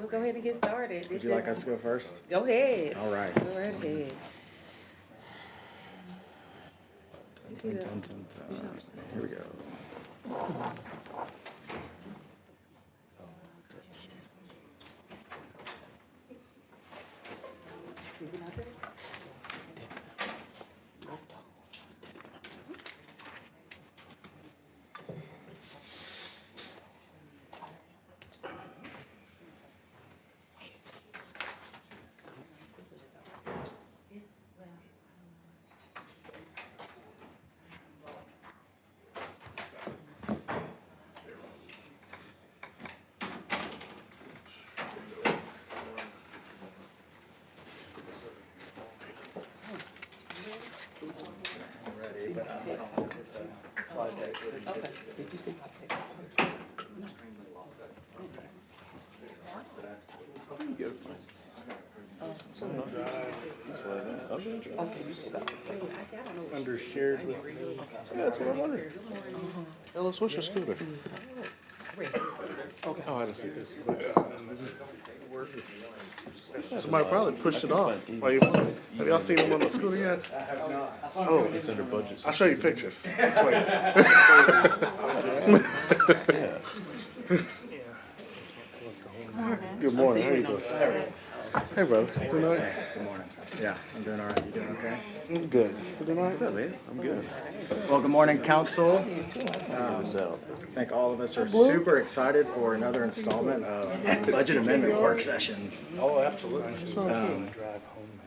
We'll go ahead and get started. Would you like us to go first? Go ahead. All right. Go right ahead. Dun, dun, dun, dun. Here we go. Ready, but slide deck. Okay. Did you see my text? Okay, you said that. I said, I don't know. Under shared with. Yeah, that's what I'm wondering. Ellis, what's your scooter? Oh, I didn't see this. Somebody probably pushed it off. While you playing. Have y'all seen him on the scooter yet? Oh, It's under budget. I'll show you pictures. Just wait. Good morning. How you doing? Hey, brother. Good night. Good morning. Yeah, I'm doing all right. You doing okay? I'm good. You doing all right? What's up, man? I'm good. Well, good morning, council. What's up? I think all of us are super excited for another installment of budget amendment work sessions. Oh, absolutely.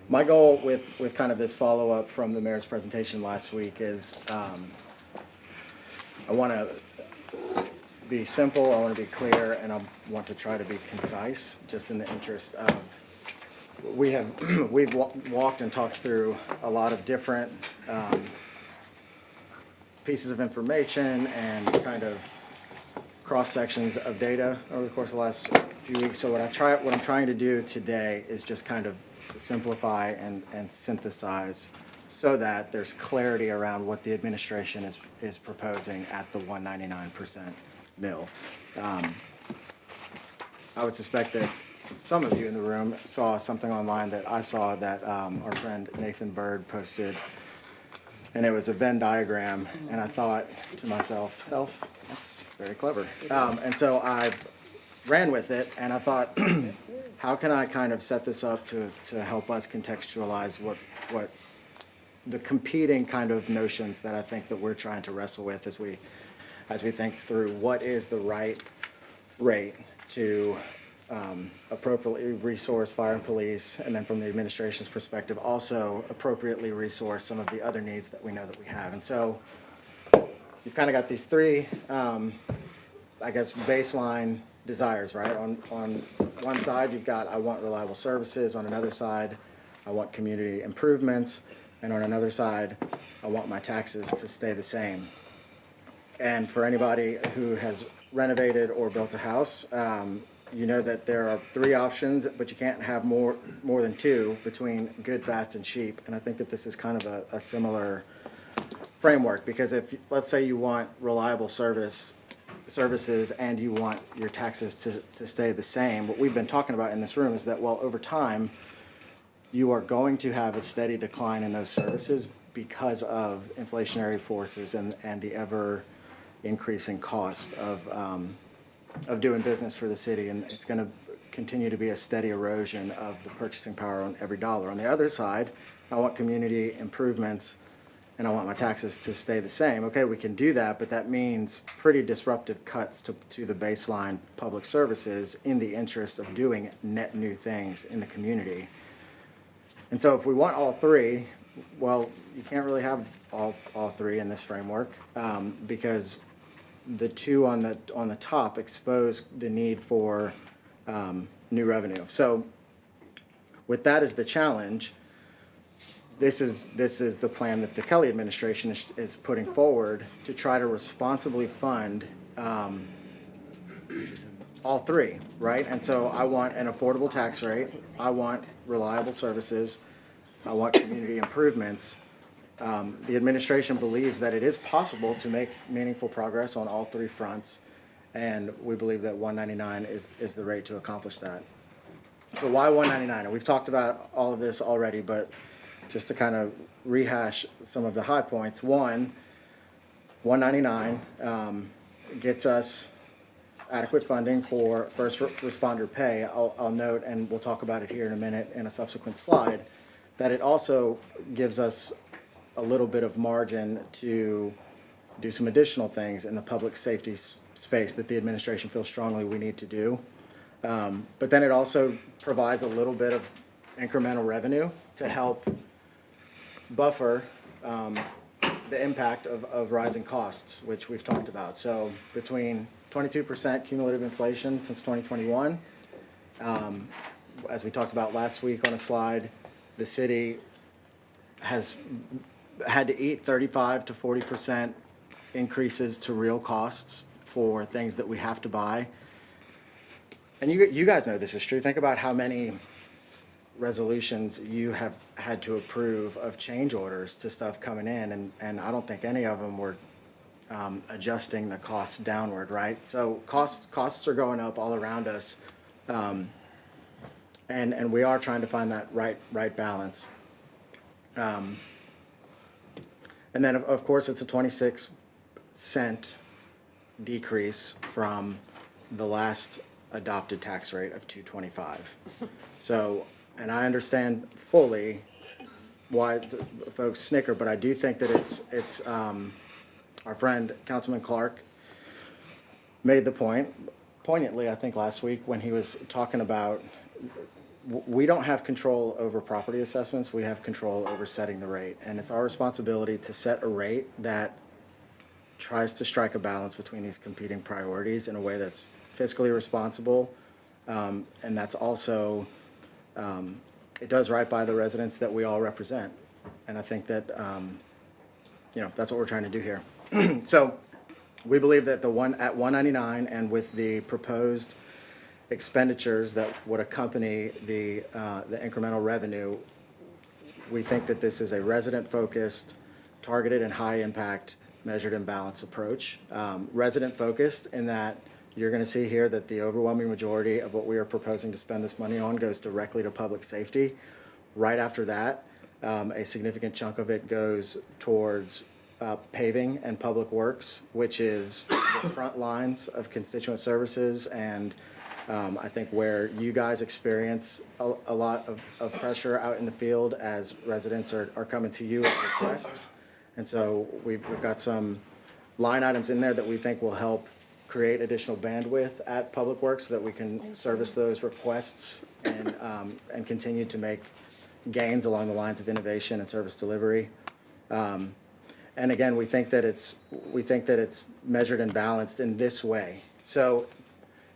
My goal with kind of this follow-up from the mayor's presentation last week is I want to be simple, I want to be clear, and I want to try to be concise, just in the interest of, we've walked and talked through a lot of different pieces of information and kind of cross-sections of data over the course of the last few weeks. So what I'm trying to do today is just kind of simplify and synthesize so that there's clarity around what the administration is proposing at the 199% mill. I would suspect that some of you in the room saw something online that I saw that our friend Nathan Bird posted, and it was a Venn diagram, and I thought to myself, that's very clever. And so I ran with it, and I thought, how can I kind of set this up to help us contextualize what the competing kind of notions that I think that we're trying to wrestle with as we think through what is the right rate to appropriately resource fire and police, and then from the administration's perspective, also appropriately resource some of the other needs that we know that we have. And so you've kind of got these three, I guess, baseline desires, right? On one side, you've got, I want reliable services. On another side, I want community improvements. And on another side, I want my taxes to stay the same. And for anybody who has renovated or built a house, you know that there are three options, but you can't have more than two between good, fast, and cheap. And I think that this is kind of a similar framework, because if, let's say you want reliable services and you want your taxes to stay the same, what we've been talking about in this room is that, well, over time, you are going to have a steady decline in those services because of inflationary forces and the ever increasing cost of doing business for the city, and it's going to continue to be a steady erosion of the purchasing power on every dollar. On the other side, I want community improvements and I want my taxes to stay the same. Okay, we can do that, but that means pretty disruptive cuts to the baseline public services in the interest of doing net new things in the community. And so if we want all three, well, you can't really have all three in this framework, because the two on the top expose the need for new revenue. So with that as the challenge, this is the plan that the Kelly administration is putting forward to try to responsibly fund all three, right? And so I want an affordable tax rate, I want reliable services, I want community improvements. The administration believes that it is possible to make meaningful progress on all three fronts, and we believe that 199 is the rate to accomplish that. So why 199? And we've talked about all of this already, but just to kind of rehash some of the high points. One, 199 gets us adequate funding for first responder pay. I'll note, and we'll talk about it here in a minute in a subsequent slide, that it also gives us a little bit of margin to do some additional things in the public safety space that the administration feels strongly we need to do. But then it also provides a little bit of incremental revenue to help buffer the impact of rising costs, which we've talked about. So between 22% cumulative inflation since 2021, as we talked about last week on a slide, the city has had to eat 35 to 40% increases to real costs for things that we have to buy. And you guys know this is true. Think about how many resolutions you have had to approve of change orders to stuff coming in, and I don't think any of them were adjusting the costs downward, right? So costs are going up all around us, and we are trying to find that right balance. And then of course it's a 26-cent decrease from the last adopted tax rate of 225. So, and I understand fully why the folks snicker, but I do think that it's our friend Councilman Clark made the point poignantly, I think last week, when he was talking about we don't have control over property assessments, we have control over setting the rate. And it's our responsibility to set a rate that tries to strike a balance between these competing priorities in a way that's fiscally responsible, and that's also, it does right by the residents that we all represent. And I think that, that's what we're trying to do here. So we believe that at 199 and with the proposed expenditures that would accompany the incremental revenue, we think that this is a resident-focused, targeted and high-impact, measured and balanced approach. Resident-focused in that you're going to see here that the overwhelming majority of what we are proposing to spend this money on goes directly to public safety. Right after that, a significant chunk of it goes towards paving and public works, which is the front lines of constituent services, and I think where you guys experience a lot of pressure out in the field as residents are coming to you with requests. And so we've got some line items in there that we think will help create additional bandwidth at Public Works so that we can service those requests and continue to make gains along the lines of innovation and service delivery. And again, we think that it's measured and balanced in this way. So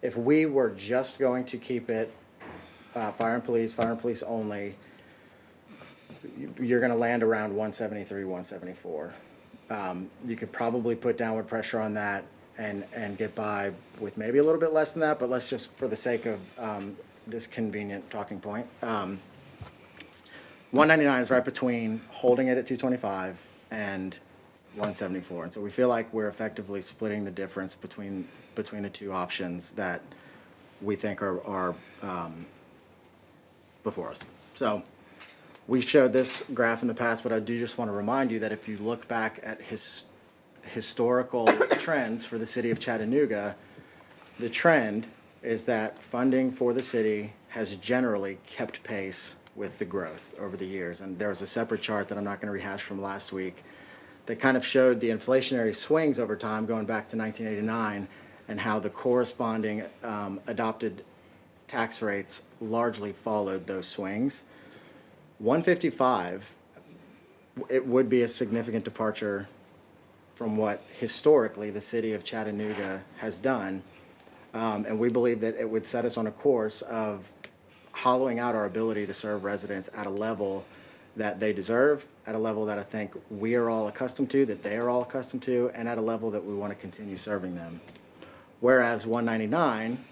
if we were just going to keep it fire and police only, you're going to land around 173, 174. You could probably put downward pressure on that and get by with maybe a little bit less than that, but let's just, for the sake of this convenient talking point, 199 is right between holding it at 225 and 174. And so we feel like we're effectively splitting the difference between the two options that we think are before us. So we showed this graph in the past, but I do just want to remind you that if you look back at historical trends for the city of Chattanooga, the trend is that funding for the city has generally kept pace with the growth over the years. And there was a separate chart that I'm not going to rehash from last week that kind of showed the inflationary swings over time going back to 1989 and how the corresponding adopted tax rates largely followed those swings. 155, it would be a significant departure from what historically the city of Chattanooga has done. And we believe that it would set us on a course of hollowing out our ability to serve residents at a level that they deserve, at a level that I think we are all accustomed to, that they are all accustomed to, and at a level that we want to continue serving them. Whereas 199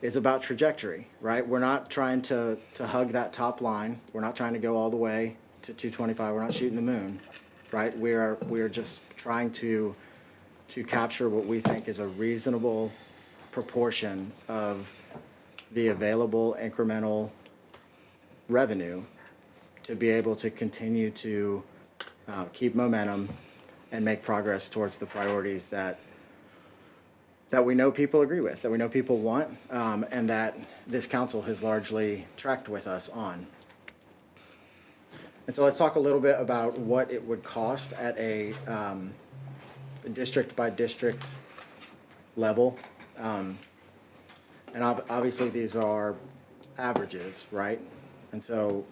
is about trajectory, right? We're not trying to hug that top line. We're not trying to go all the way to 225. We're not shooting the moon, right? We are just trying to capture what we think is a reasonable proportion of the available incremental revenue to be able to continue to keep momentum and make progress towards the priorities that we know people agree with, that we know people want, and that this council has largely tracked with us on. And so let's talk a little bit about what it would cost at a district by district level. And obviously these are averages, right? And so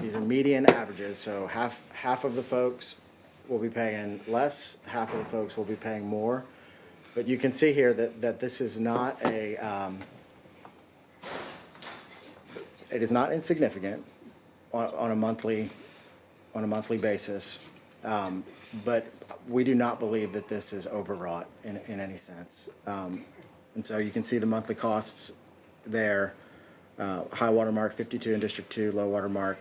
these are median averages, so half of the folks will be paying less, half of the folks will be paying more. But you can see here that this is not it is not insignificant on a monthly basis. But we do not believe that this is overwrought in any sense. And so you can see the monthly costs there. High water mark 52 in District 2, low water mark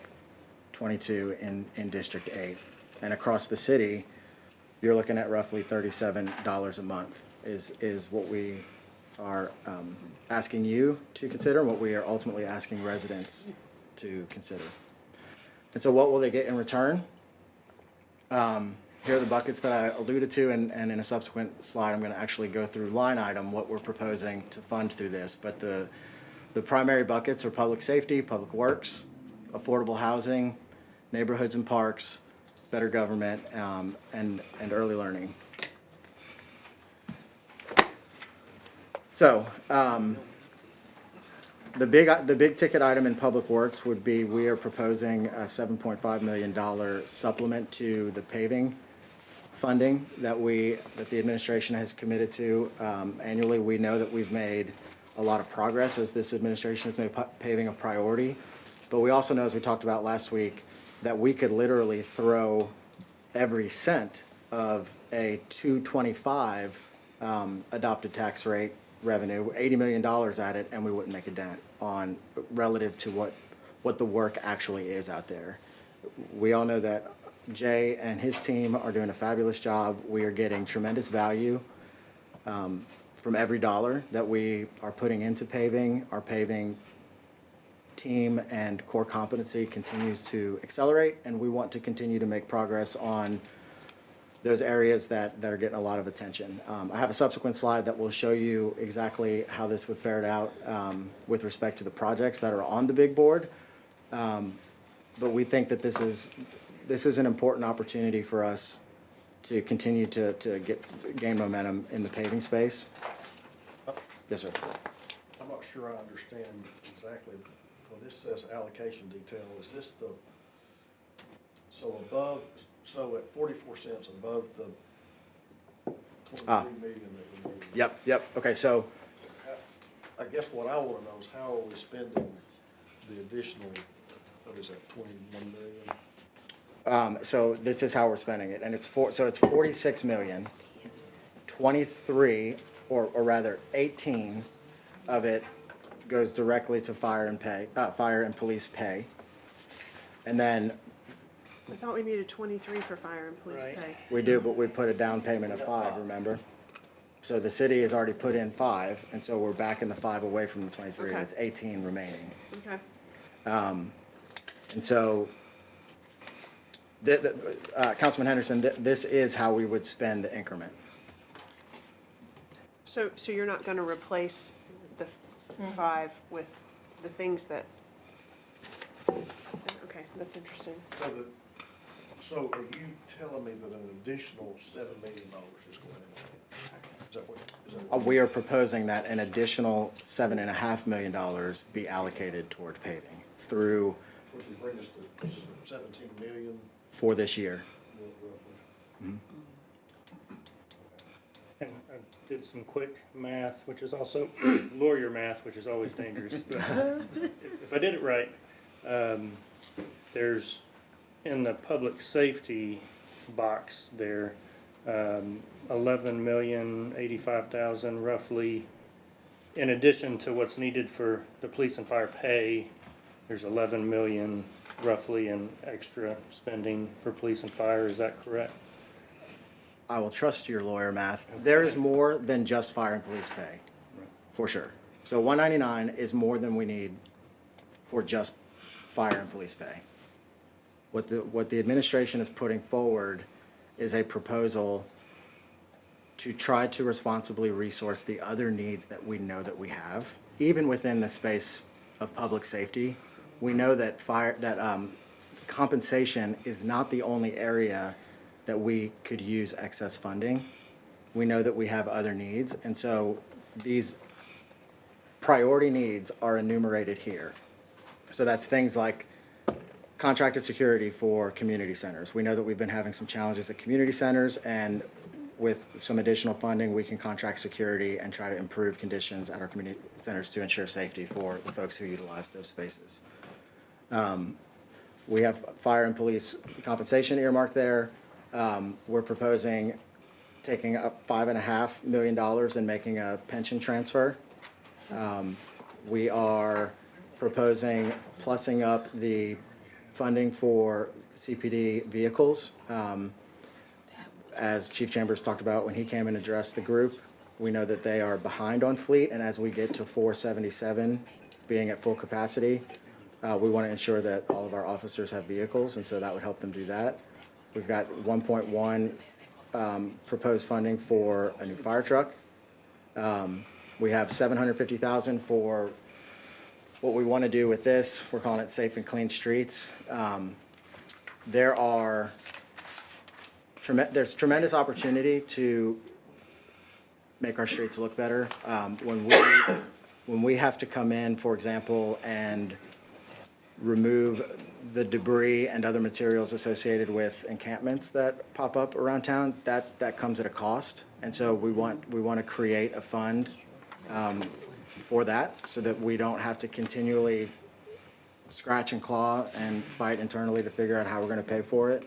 22 in District 8. And across the city, you're looking at roughly $37 a month is what we are asking you to consider and what we are ultimately asking residents to consider. And so what will they get in return? Here are the buckets that I alluded to, and in a subsequent slide, I'm going to actually go through line item what we're proposing to fund through this. But the primary buckets are public safety, public works, affordable housing, neighborhoods and parks, better government, and early learning. So the big ticket item in public works would be we are proposing a $7.5 million supplement to the paving funding that the administration has committed to annually. We know that we've made a lot of progress as this administration has made paving a priority, but we also know, as we talked about last week, that we could literally throw every cent of a $225 adopted tax rate revenue, $80 million at it, and we wouldn't make a dent on relative to what the work actually is out there. We all know that Jay and his team are doing a fabulous job. We are getting tremendous value from every dollar that we are putting into paving. Our paving team and core competency continues to accelerate, and we want to continue to make progress on those areas that are getting a lot of attention. I have a subsequent slide that will show you exactly how this would fare out with respect to the projects that are on the big board. But we think that this is an important opportunity for us to continue to gain momentum in the paving space. Yes, sir. I'm not sure I understand exactly, when this says allocation detail, is this so at 44 cents above the 23 million that we need? Yep, okay, so, I guess what I wanna know is how are we spending the additional, what is that, 21 million? so this is how we're spending it, and it's 46 million, 23, or rather 18 of it goes directly to fire and police pay. And then I thought we needed 23 for fire and police pay. we do, but we put a down payment of 5, remember? So the city has already put in 5, and so we're backing the 5 away from the 23, and Okay. it's 18 remaining. Okay. And so, Councilman Henderson, this is how we would spend the increment. So you're not gonna replace the 5 with the things that, okay, that's interesting. So are you telling me that an additional $7 million is going in? Is that what? We are proposing that an additional $7.5 million be allocated toward paving through, Which would bring us to 17 million for this year. roughly. And I did some quick math, which is also lawyer math, which is always dangerous. But if I did it right, there's in the public safety box there, 11,085,000 roughly. In addition to what's needed for the police and fire pay, there's 11 million roughly in extra spending for police and fire. Is that correct? I will trust your lawyer math. There is more than just fire and police pay, for sure. So 199 is more than we need for just fire and police pay. What the administration is putting forward is a proposal to try to responsibly resource the other needs that we know that we have, even within the space of public safety. We know that compensation is not the only area that we could use excess funding. We know that we have other needs, and so these priority needs are enumerated here. So that's things like contracted security for community centers. We know that we've been having some challenges at community centers, and with some additional funding, we can contract security and try to improve conditions at our community centers to ensure safety for the folks who utilize those spaces. We have fire and police compensation earmarked there. We're proposing taking up $5.5 million and making a pension transfer. We are proposing plussing up the funding for CPD vehicles. As Chief Chambers talked about when he came and addressed the group, we know that they are behind on fleet, and as we get to 477 being at full capacity, we want to ensure that all of our officers have vehicles, and so that would help them do that. We've got 1.1 proposed funding for a new fire truck. We have $750,000 for what we want to do with this. We're calling it Safe and Clean Streets. There's tremendous opportunity to make our streets look better. When we have to come in, for example, and remove the debris and other materials associated with encampments that pop up around town, that comes at a cost. And so we want to create a fund for that, so that we don't have to continually scratch and claw and fight internally to figure out how we're going to pay for it.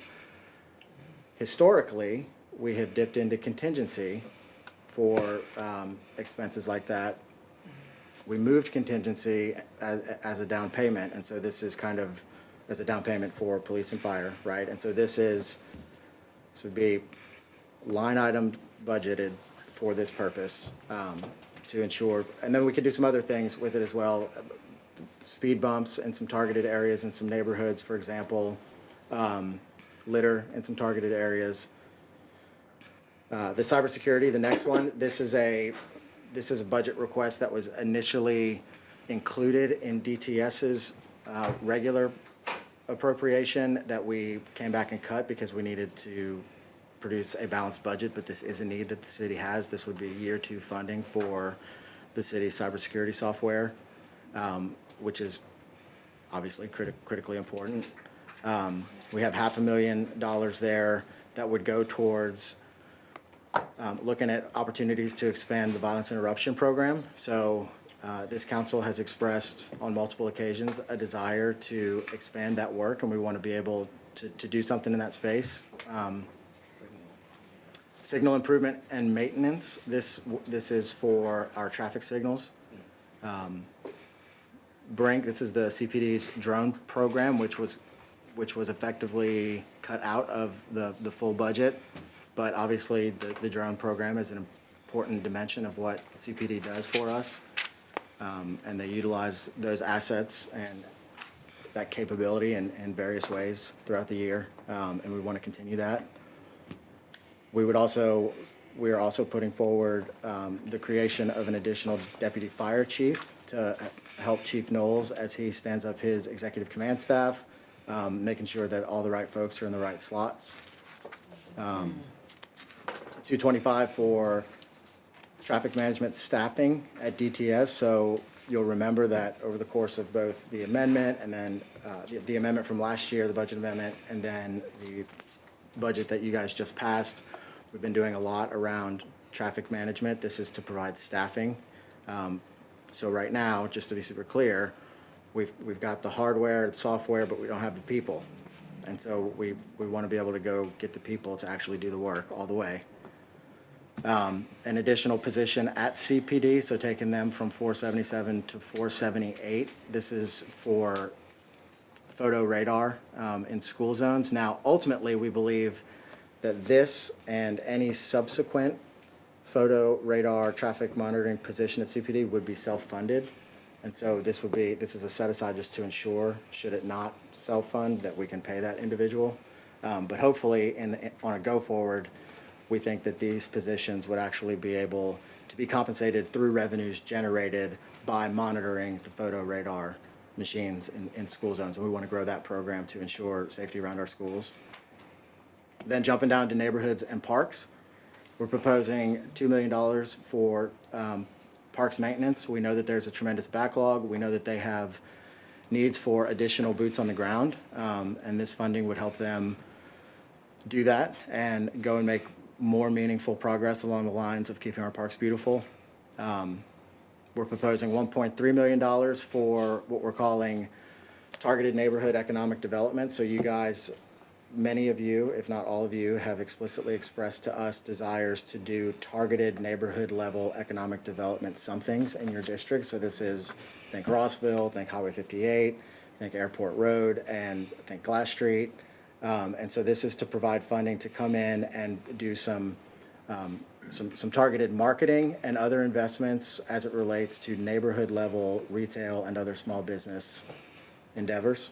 Historically, we have dipped into contingency for expenses like that. We moved contingency as a down payment, and so this is kind of as a down payment for police and fire, right? And so this would be line item budgeted for this purpose, to ensure, and then we could do some other things with it as well. Speed bumps in some targeted areas in some neighborhoods, for example, litter in some targeted areas. The cybersecurity, the next one, this is a budget request that was initially included in DTS's regular appropriation that we came back and cut because we needed to produce a balanced budget, but this is a need that the city has. This would be year 2 funding for the city's cybersecurity software, which is obviously critically important. We have $500,000 there that would go towards looking at opportunities to expand the violence interruption program. So this council has expressed on multiple occasions a desire to expand that work, and we want to be able to do something in that space. Signal improvement and maintenance. This is for our traffic signals. Brink, this is the CPD's drone program, which was effectively cut out of the full budget. But obviously, the drone program is an important dimension of what CPD does for us. And they utilize those assets and that capability in various ways throughout the year, and we want to continue that. We are also putting forward the creation of an additional deputy fire chief to help Chief Knowles as he stands up his executive command staff, making sure that all the right folks are in the right slots. $225 for traffic management staffing at DTS. So you'll remember that over the course of both the amendment and then the amendment from last year, the budget amendment, and then the budget that you guys just passed, we've been doing a lot around traffic management. This is to provide staffing. So right now, just to be super clear, we've got the hardware, the software, but we don't have the people. And so we want to be able to go get the people to actually do the work all the way. An additional position at CPD, so taking them from 477 to 478. This is for photo radar in school zones. Now, ultimately, we believe that this and any subsequent photo radar traffic monitoring position at CPD would be self-funded. And so this is a set aside just to ensure, should it not self-fund, that we can pay that individual. But hopefully, on a go-forward, we think that these positions would actually be able to be compensated through revenues generated by monitoring the photo radar machines in school zones. And we want to grow that program to ensure safety around our schools. Then jumping down to neighborhoods and parks, we're proposing $2 million for parks maintenance. We know that there's a tremendous backlog. We know that they have needs for additional boots on the ground, and this funding would help them do that and go and make more meaningful progress along the lines of keeping our parks beautiful. We're proposing $1.3 million for what we're calling targeted neighborhood economic development. So you guys, many of you, if not all of you, have explicitly expressed to us desires to do targeted neighborhood level economic development somethings in your district. So this is, think Rossville, think Highway 58, think Airport Road, and think Glass Street. And so this is to provide funding to come in and do some targeted marketing and other investments as it relates to neighborhood level retail and other small business endeavors.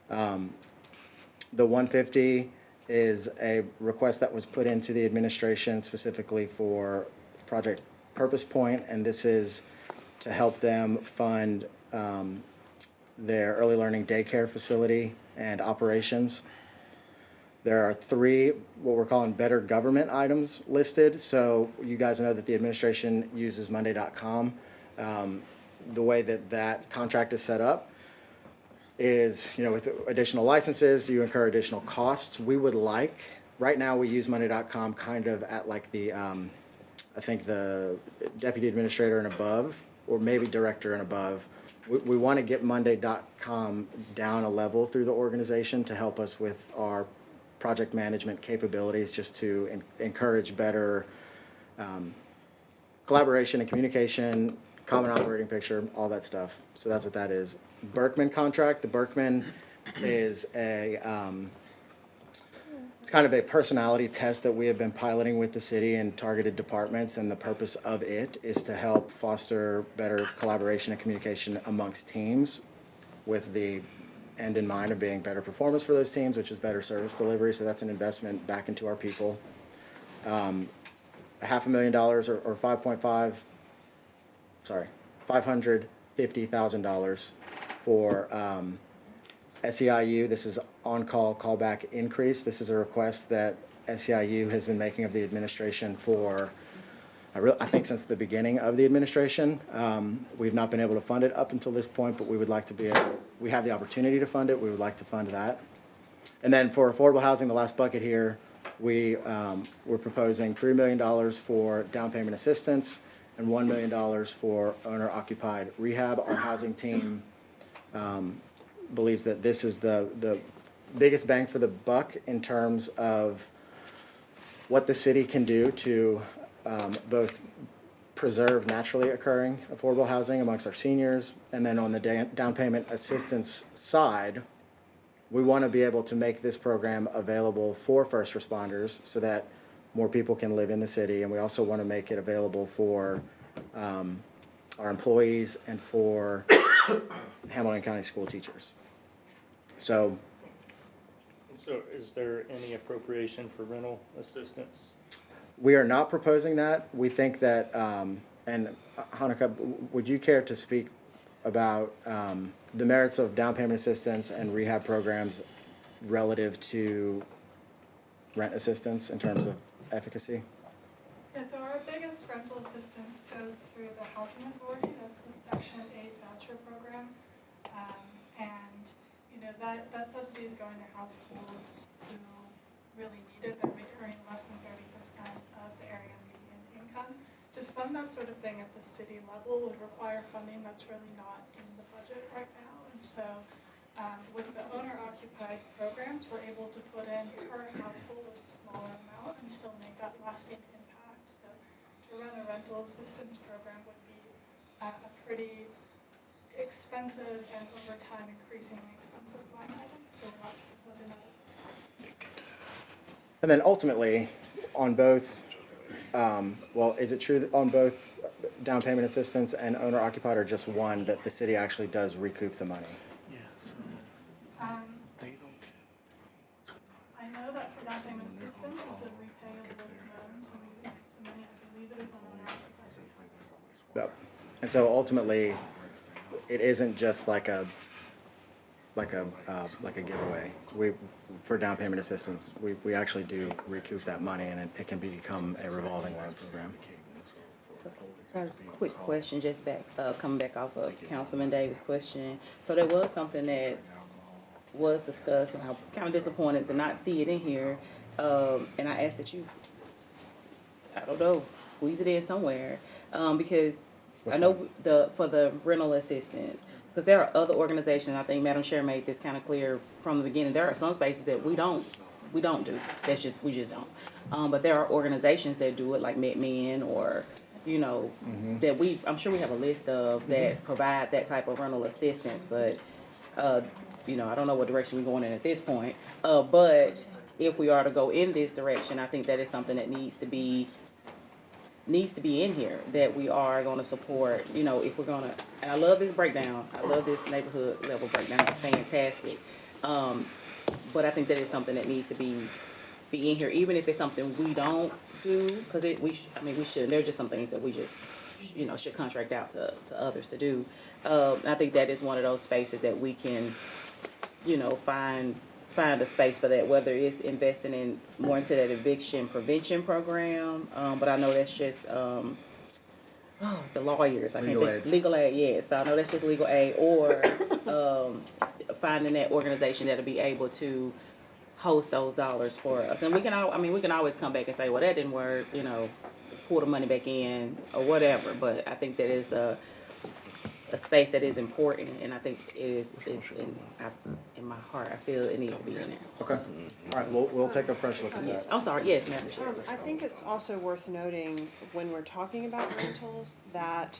The 150 is a request that was put into the administration specifically for Project Purpose Point, and this is to help them fund their early learning daycare facility and operations. There are 3 what we're calling better government items listed. So you guys know that the administration uses Monday.com. The way that that contract is set up is, with additional licenses, you incur additional costs. We would like, right now we use Monday.com kind of at like the, I think the deputy administrator and above, or maybe director and above. We want to get Monday.com down a level through the organization to help us with our project management capabilities, just to encourage better collaboration and communication, common operating picture, all that stuff. So that's what that is. Berkman contract. The Berkman is it's kind of a personality test that we have been piloting with the city and targeted departments, and the purpose of it is to help foster better collaboration and communication amongst teams, with the end in mind of being better performance for those teams, which is better service delivery. So that's an investment back into our people. $550,000 or $550,000 for SEIU. This is on-call callback increase. This is a request that SEIU has been making of the administration for, I think, since the beginning of the administration. We've not been able to fund it up until this point, but we would like to be able, we have the opportunity to fund it. We would like to fund that. And then for affordable housing, the last bucket here, we're proposing $3 million for down payment assistance and $1 million for owner-occupied rehab. Our housing team believes that this is the biggest bang for the buck in terms of what the city can do to both preserve naturally occurring affordable housing amongst our seniors, and then on the down payment assistance side, we want to be able to make this program available for first responders so that more people can live in the city, and we also want to make it available for our employees and for Hamilton County school teachers. So is there any appropriation for rental assistance? we are not proposing that. We think that, and Hanukkah, would you care to speak about the merits of down payment assistance and rehab programs relative to rent assistance in terms of efficacy? Yeah, so our biggest rental assistance goes through the Housing Authority. That's the Section 8 voucher program. And, that subsidy is going to households who really need it. They're earning less than 30% of the area median income. To fund that sort of thing at the city level would require funding that's really not in the budget right now. And so with the owner-occupied programs, we're able to put in per household a smaller amount and still make that lasting impact. So to run a rental assistance program would be a pretty expensive and over time increasingly expensive line item. So we're not proposing that at this time. And then ultimately, on both, is it true that on both down payment assistance and owner occupied, or just one that the city actually does recoup the money? I know that for down payment assistance, it's a repayable loan, so the money, I believe it is on an occupied. Yep. And so ultimately, it isn't just like a giveaway. For down payment assistance, we actually do recoup that money, and it can become a revolving loan program. So, just a quick question, just coming back off of Councilman Davis' question. So there was something that was discussed, and I'm kind of disappointed to not see it in here. And I asked that you, I don't know, squeeze it in somewhere, because I know for the rental assistance, because there are other organizations, I think Madam Chair made this kind of clear from the beginning, there are some spaces that we don't do, we just don't. But there are organizations that do it, like MedMen, or, you know, that I'm sure we have a list of that provide that type of rental assistance, but, you know, I don't know what direction we're going in at this point. But if we are to go in this direction, I think that is something that needs to be in here, that we are gonna support, you know, if we're gonna, and I love this breakdown, I love this neighborhood level breakdown, it's fantastic. But I think that is something that needs to be in here, even if it's something we don't do, cause we shouldn't, there's just some things that we just, you know, should contract out to others to do. I think that is one of those spaces that we can, you know, find a space for that, whether it's investing in more into that eviction prevention program, but I know that's just, the lawyers, I can't think, legal aid, yeah, so I know that's just legal aid, or, finding that organization that'll be able to host those dollars for us, and we can always come back and say, well, that didn't work, you know, pull the money back in, or whatever, but I think that is a space that is important, and I think it is in my heart, I feel it needs to be in there. Okay. All right, we'll take a fresh look at that. I'm sorry, yes, Madam Chair. I think it's also worth noting when we're talking about rentals that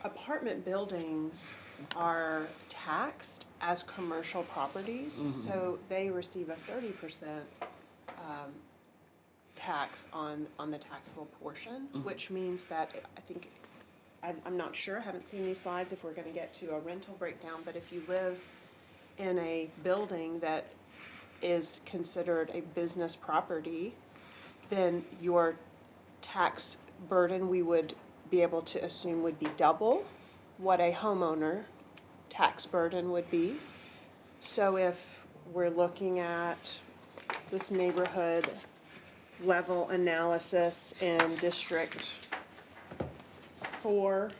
apartment buildings are taxed as commercial properties, so they receive a 30% tax on the taxable portion, which means that I think, I'm not sure, I haven't seen these slides if we're gonna get to a rental breakdown, but if you live in a building that is considered a business property, then your tax burden, we would be able to assume, would be double what a homeowner tax burden would be. So if we're looking at this neighborhood level analysis in District 4,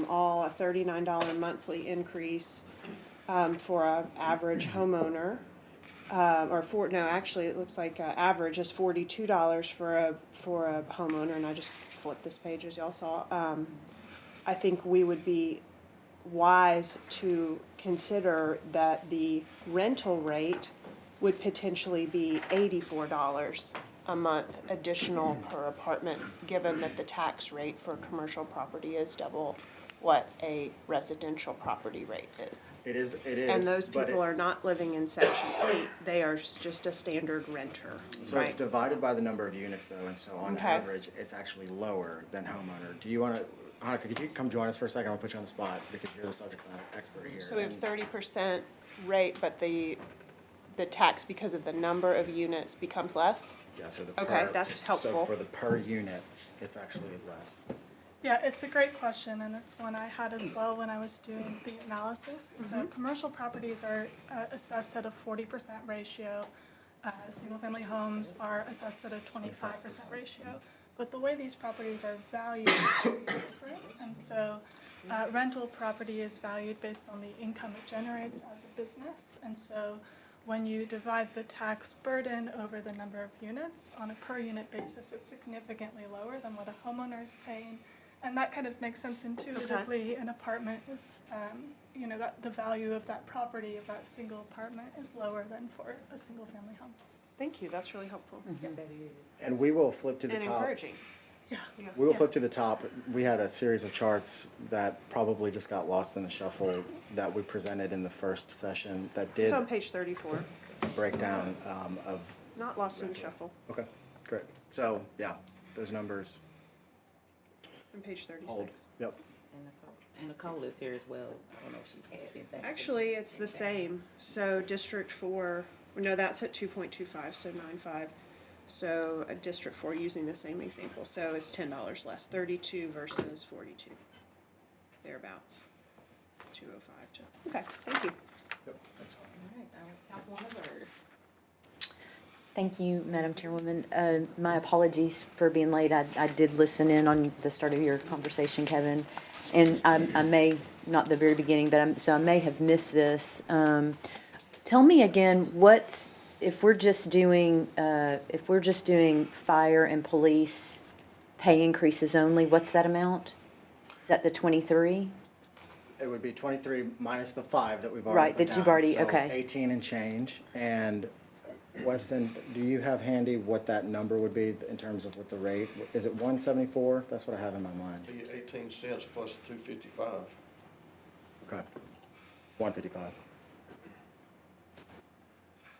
all a $39 monthly increase for an average homeowner, actually it looks like average is $42 for a homeowner, and I just flipped this page as y'all saw. I think we would be wise to consider that the rental rate would potentially be $84 a month additional per apartment, given that the tax rate for commercial property is double what a residential property rate is. It is. And those but people are not living in Section 8, they are just a standard renter, So right? it's divided by the number of units though, and so on Okay. average, it's actually lower than homeowner. Do you wanna, Hanukkah, could you come join us for a second? I'll put you on the spot because you're the subject matter expert here. So we have and- 30% rate, but the tax because of the number of units becomes less? Yeah, so the Okay, per- that's So helpful. for the per unit, it's actually less. Yeah, it's a great question, and it's one I had as well when I was doing the analysis. So commercial properties are assessed at a 40% ratio. Single-family homes are assessed at a 25% ratio. But the way these properties are valued is different, and so rental property is valued based on the income it generates as a business, and so when you divide the tax burden over the number of units on a per unit basis, it's significantly lower than what a homeowner is paying. And that kind of makes sense intuitively. An apartment is, that the value of that property, of that single apartment, is lower than for a single family home. Thank you, that's really helpful. And we will flip to the And top. encouraging. Yeah. We will flip to the top. We had a series of charts that probably just got lost in the shuffle that we presented in the first session that did It's on page 34, break down of, not lost in the shuffle. okay, great. So, yeah, those numbers On page hold. 36. Yep. And Nicole is here as well. I don't know if she had anything. Actually, it's the same. So District 4, no, that's at 2.25, so 9.5. So District 4 using the same example. So it's $10 less, 32 versus 42. Thereabouts. 205 to. Okay, thank you. Yep, that's all. All right, Councilwoman Burrs. Thank you, Madam Chairwoman. My apologies for being late. I did listen in on the start of your conversation, Kevin. And I may, not the very beginning, but so I may have missed this. Tell me again, if we're just doing fire and police pay increases only, what's that amount? Is that the 23? It would be 23 minus the 5 that we've already Right, put that you've down, already- so okay. 18 and change. And Weston, do you have handy what that number would be in terms of what the rate? Is it 174? That's what I have in my mind. Be 18 cents plus 255. Okay. 155.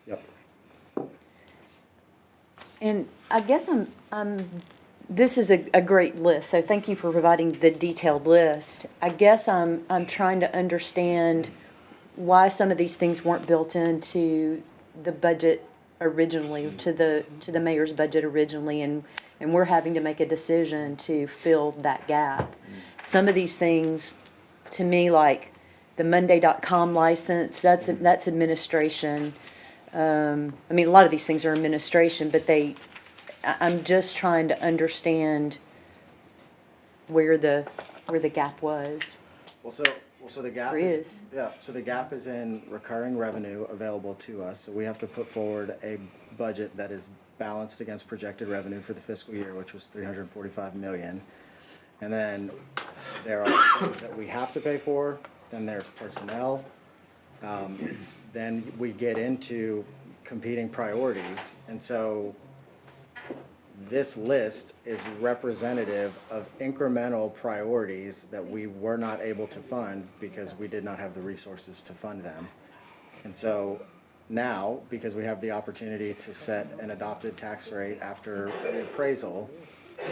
Yep. And I guess this is a great list, so thank you for providing the detailed list. I guess I'm trying to understand why some of these things weren't built into the budget originally, to the mayor's budget originally, and we're having to make a decision to fill that gap. Some of these things, to me, like the Monday.com license, that's administration. I mean, a lot of these things are administration, but I'm just trying to understand where the gap was. So the gap There is. Yeah, so the gap is in recurring revenue available to us. So we have to put forward a budget that is balanced against projected revenue for the fiscal year, which was $345 million. And then there are things that we have to pay for, then there's personnel. Then we get into competing priorities. And so this list is representative of incremental priorities that we were not able to fund because we did not have the resources to fund them. And so now, because we have the opportunity to set an adopted tax rate after the appraisal,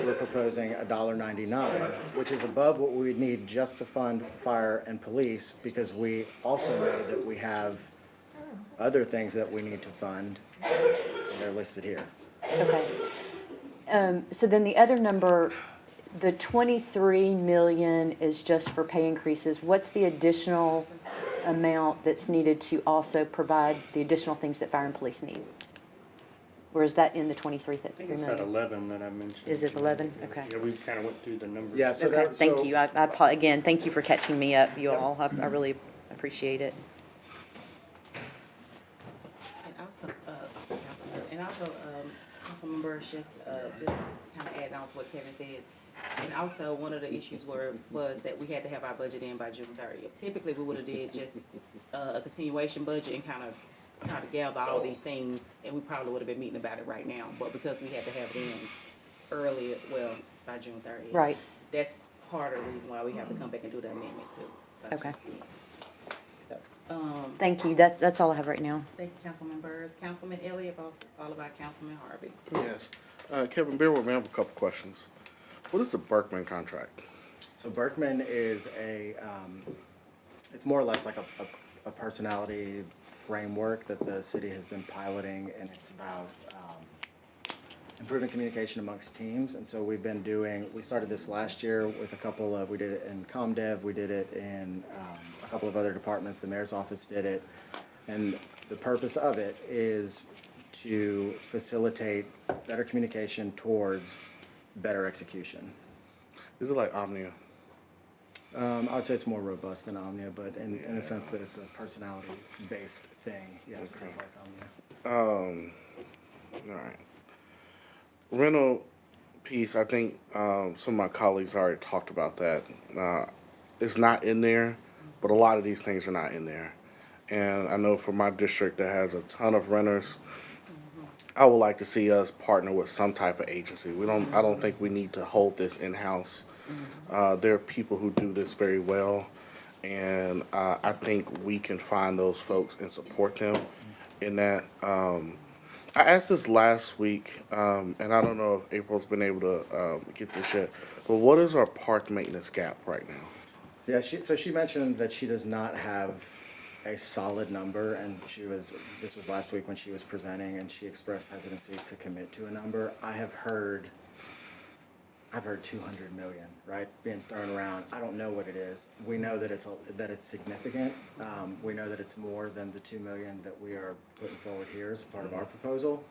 we're proposing $1.99, which is above what we would need just to fund fire and police, because we also know that we have other things that we need to fund. They're listed here. Okay. So then the other number, the 23 million is just for pay increases. What's the additional amount that's needed to also provide the additional things that fire and police need? Or is that in the 23 I think it's at 11 that I mentioned. Is it 11? Okay. Yeah, we kind of went through the numbers. Yeah, so Okay, that, thank so- you. Again, thank you for catching me up, you all. I really appreciate it. And also, Councilman Burrs, just kind of adding on to what Kevin said. And also, one of the issues was that we had to have our budget in by June 30th. Typically, we would have did just a continuation budget and kind of try to gather all these things, and we probably would have been meeting about it right now. But because we had to have it in earlier, by June 30th. Right. That's part of the reason why we have to come back and do the amendment too. So, Okay. So, Thank you. That's all I have right now. thank you, Councilman Burrs. Councilman Elliott, followed by Councilman Harvey. Yes. Kevin, bear with me, I have a couple questions. What is the Berkman contract? So Berkman is it's more or less like a personality framework that the city has been piloting, and it's about improving communication amongst teams. And so we started this last year with we did it in ComDev, we did it in a couple of other departments, the mayor's office did it. And the purpose of it is to facilitate better communication towards better execution. Is it like Omnia? I would say it's more robust than Omnia, but in the sense that it's a personality-based thing, yes, it's like Omnia. All right. Rental piece, I think some of my colleagues already talked about that. It's not in there, but a lot of these things are not in there. And I know for my district that has a ton of renters, I would like to see us partner with some type of agency. I don't think we need to hold this in-house. There are people who do this very well, and I think we can find those folks and support them in that. I asked this last week, and I don't know if April's been able to get this yet, but what is our park maintenance gap right now? Yeah, so she mentioned that she does not have a solid number, and this was last week when she was presenting, and she expressed hesitancy to commit to a number. I've heard 200 million, right, being thrown around. I don't know what it is. We know that it's significant. We know that it's more than the 2 million that we are putting forward here as part of our proposal.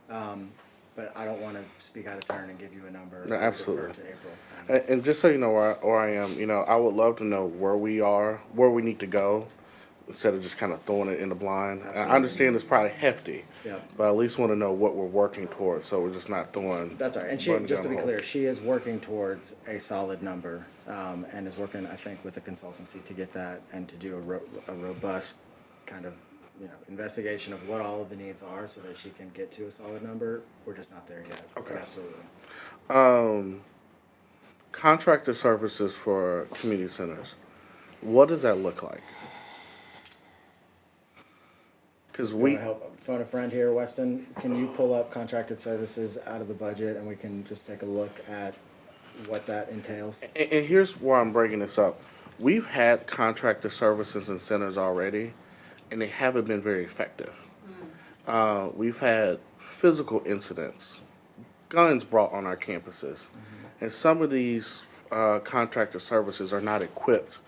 But I don't want to speak out of turn and give you a number. No, absolutely. Defer to April. And just so you know where I am, I would love to know where we are, where we need to go, instead of just kind of throwing it in the blind. I understand it's probably hefty, Yeah. but at least want to know what we're working towards, so we're just not throwing. That's right, and she, money just to down be the clear, hole. she is working towards a solid number, and is working, I think, with the consultancy to get that and to do a robust kind of, investigation of what all of the needs are so that she can get to a solid number. We're just not there yet. Okay. Absolutely. Contractor services for community centers. What does that look like? Because You we, wanna help phone a friend here, Weston? Can you pull up contracted services out of the budget and we can just take a look at what that entails? and here's why I'm bringing this up. We've had contractor services and centers already, and they haven't been very effective. We've had physical incidents, guns brought on our campuses, and some of these contractor services are not equipped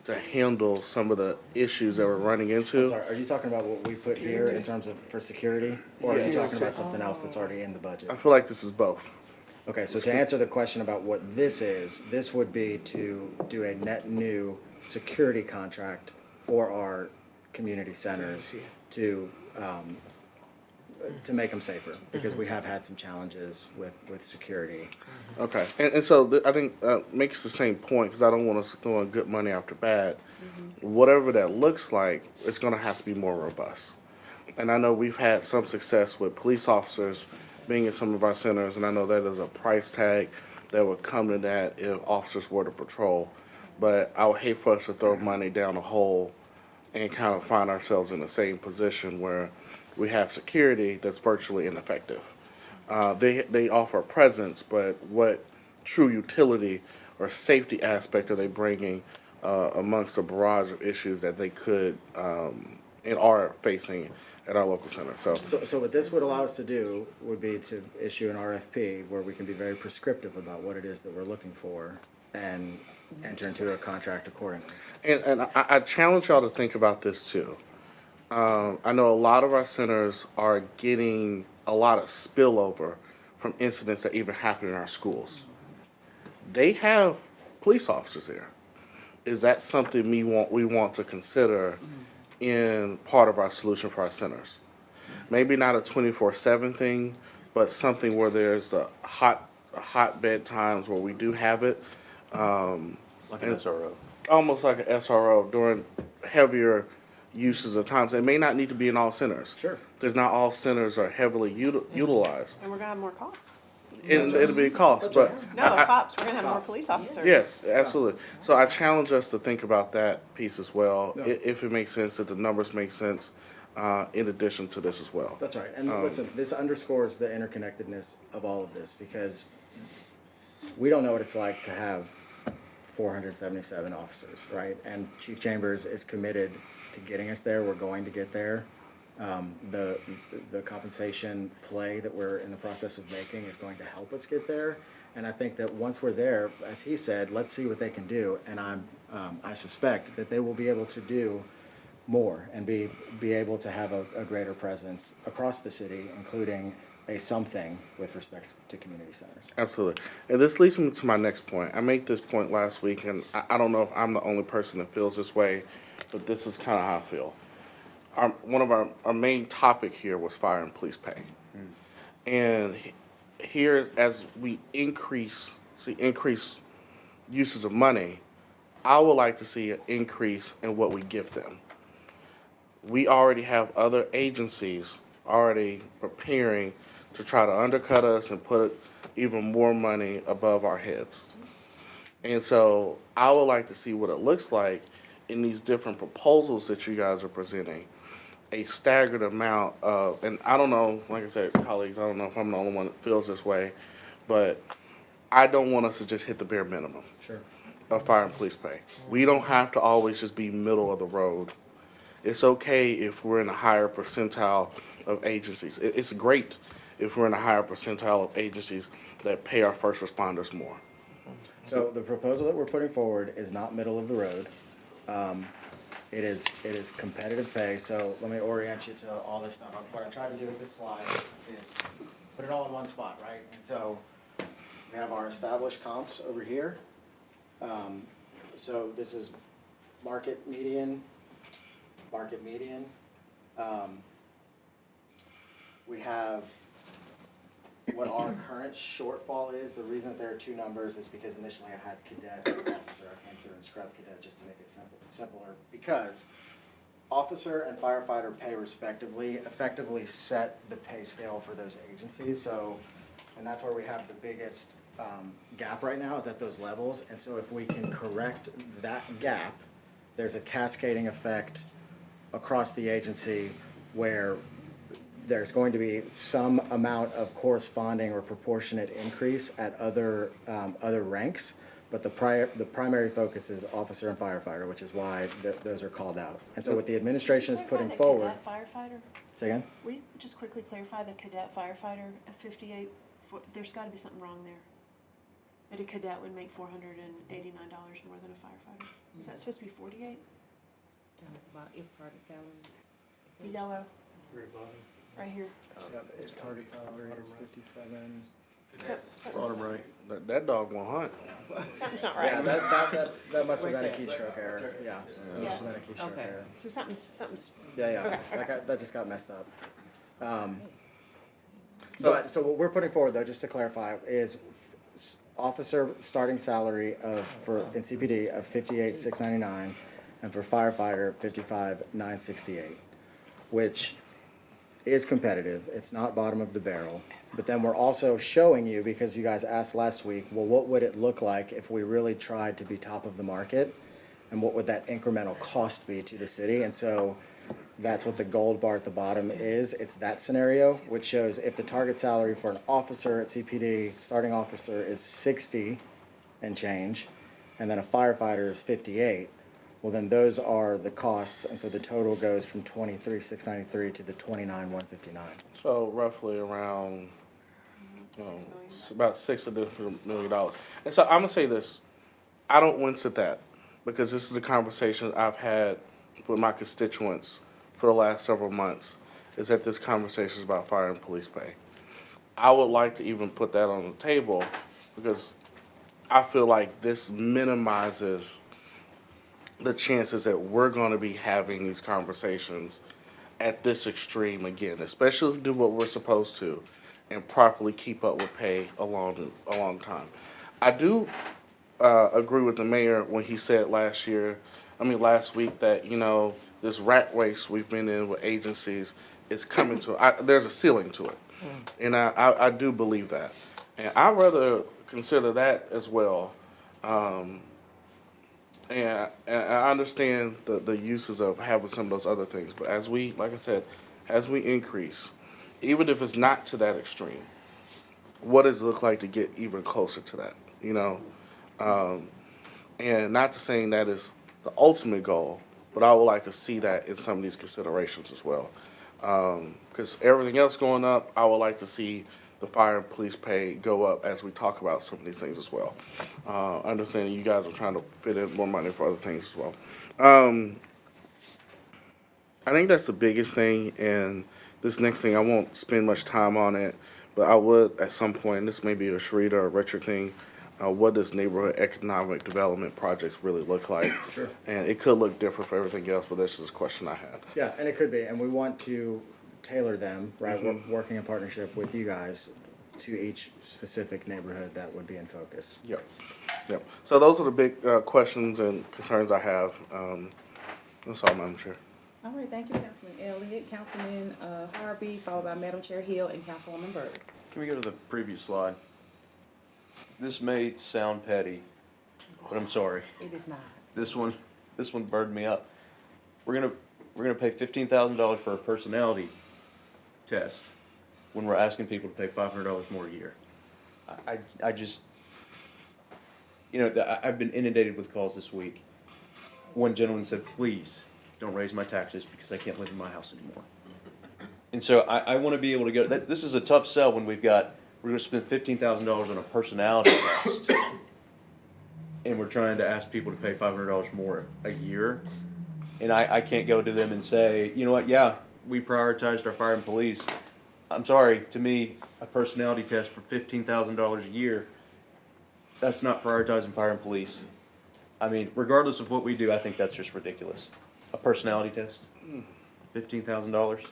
to handle some of the issues that we're running into. Sorry, are you talking about what we put here in terms of for security? Or are you Yes. talking about something else that's already in the budget? I feel like this is both. Okay, so to answer the question about what this is, this would be to do a net new security contract for our community centers to make them safer, because we have had some challenges with security. Okay, and so I think makes the same point, because I don't want us throwing good money after bad. Whatever that looks like, it's going to have to be more robust. And I know we've had some success with police officers being in some of our centers, and I know that is a price tag that would come to that if officers were to patrol. But I would hate for us to throw money down a hole and kind of find ourselves in the same position where we have security that's virtually ineffective. They offer a presence, but what true utility or safety aspect are they bringing amongst a barrage of issues that they could and are facing at our local center? So So what this would allow us to do would be to issue an RFP where we can be very prescriptive about what it is that we're looking for and enter into a contract accordingly. And I challenge y'all to think about this too. I know a lot of our centers are getting a lot of spillover from incidents that even happen in our schools. They have police officers there. Is that something we want to consider in part of our solution for our centers? Maybe not a 24/7 thing, but something where there's a hotbed times where we do have it. Like an SRO. Almost like an SRO during heavier uses of times. It may not need to be in all centers. Sure. Because not all centers are heavily utilized. And we're gonna have more cops. And it'll be a cost, but. No, cops, we're gonna have more police officers. Yes, absolutely. So I challenge us to think about that piece as well, if it makes sense, if the numbers make sense, in addition to this as well. That's right, and listen, this underscores the interconnectedness of all of this, because we don't know what it's like to have 477 officers, right? And Chief Chambers is committed to getting us there. We're going to get there. The compensation play that we're in the process of making is going to help us get there. And I think that once we're there, as he said, let's see what they can do. And I suspect that they will be able to do more and be able to have a greater presence across the city, including a something with respect to community centers. Absolutely. And this leads me to my next point. I made this point last week, and I don't know if I'm the only person that feels this way, but this is kind of how I feel. One of our main topic here was fire and police pay. And here, as we increase uses of money, I would like to see an increase in what we give them. We already have other agencies already preparing to try to undercut us and put even more money above our heads. And so I would like to see what it looks like in these different proposals that you guys are presenting. a staggered amount of, and I don't know, like I said, colleagues, I don't know if I'm the only one that feels this way, but I don't want us to just hit the bare minimum Sure. of fire and police pay. We don't have to always just be middle of the road. It's okay if we're in a higher percentile of agencies. It's great if we're in a higher percentile of agencies that pay our first responders more. So the proposal that we're putting forward is not middle of the road. It is competitive pay, so let me orient you to all this stuff. What I tried to do with this slide is put it all in one spot, right? And so we have our established comps over here. So this is market median. We have what our current shortfall is. The reason that there are two numbers is because initially I had cadet and officer. I came through and scrubbed cadet just to make it simpler. Because officer and firefighter pay respectively effectively set the pay scale for those agencies. So, and that's where we have the biggest gap right now is at those levels. And so if we can correct that gap, there's a cascading effect across the agency where there's going to be some amount of corresponding or proportionate increase at other ranks, but the primary focus is officer and firefighter, which is why those are called out. And so what the administration is putting forward. Firefighter, Say again? will you just quickly clarify the cadet firefighter at 58, there's gotta be something wrong there. That a cadet would make $489 more than a firefighter. Is that supposed to be 48? About if target salary. The yellow, Very bottom. right here. Target salary is 57. Bottom right. That dog won't hunt. Something's not Yeah, right. that must have been a keystroke error. Yeah, that must have been a keystroke Okay. error. So something's, Yeah, Okay, that just got messed up. So what we're putting forward, though, just to clarify, is officer starting salary in CPD of 58,699, and for firefighter 55,968, which is competitive. It's not bottom of the barrel. But then we're also showing you, because you guys asked last week, well, what would it look like if we really tried to be top of the market? And what would that incremental cost be to the city? And so that's what the gold bar at the bottom is. It's that scenario, which shows if the target salary for an officer at CPD, starting officer, is 60 and change, and then a firefighter is 58, well, then those are the costs, and so the total goes from 23,693 to the 29,159. So roughly around, about $6 million. And so I'm gonna say this, I don't wince at that, because this is the conversation I've had with my constituents for the last several months, is that this conversation is about fire and police pay. I would like to even put that on the table, because I feel like this minimizes the chances that we're gonna be having these conversations at this extreme again, especially if we do what we're supposed to and properly keep up with pay a long time. I do agree with the mayor when he said last week that, this rat race we've been in with agencies is coming to, there's a ceiling to it. And I do believe that. And I'd rather consider that as well. And I understand the uses of having some of those other things, but like I said, as we increase, even if it's not to that extreme, what does it look like to get even closer to that, And not to saying that is the ultimate goal, but I would like to see that in some of these considerations as well. Because everything else going up, I would like to see the fire and police pay go up as we talk about some of these things as well. Understanding you guys are trying to fit in more money for other things as well. I think that's the biggest thing, and this next thing, I won't spend much time on it, but I would at some point, this may be a Sharita or Richard thing, what does neighborhood economic development projects really look like? Sure. And it could look different for everything else, but this is a question I had. Yeah, and it could be, and we want to tailor them, right? We're working in partnership with you guys to each specific neighborhood that would be in focus. Yep. So those are the big questions and concerns I have. That's all, Madam Chair. All right, thank you, Councilman Elliott, Councilman Harvey, followed by Madam Chair Hill and Councilwoman Burks. Can we go to the previous slide? This may sound petty, but I'm sorry. It is not. This one burned me up. We're gonna we're gonna pay $15,000 for a personality test when we're asking people to pay $500 more a year. I just, I've been inundated with calls this week. One gentleman said, please, don't raise my taxes because I can't live in my house anymore. And so I wanna be able to go, this is a tough sell when we're gonna spend $15,000 on a personality test. And we're trying to ask people to pay $500 more a year. And I can't go to them and say, you know what, yeah, we prioritized our fire and police. I'm sorry, to me, a personality test for $15,000 a year, that's not prioritizing fire and police. I mean, regardless of what we do, I think that's just ridiculous. A personality test, $15,000.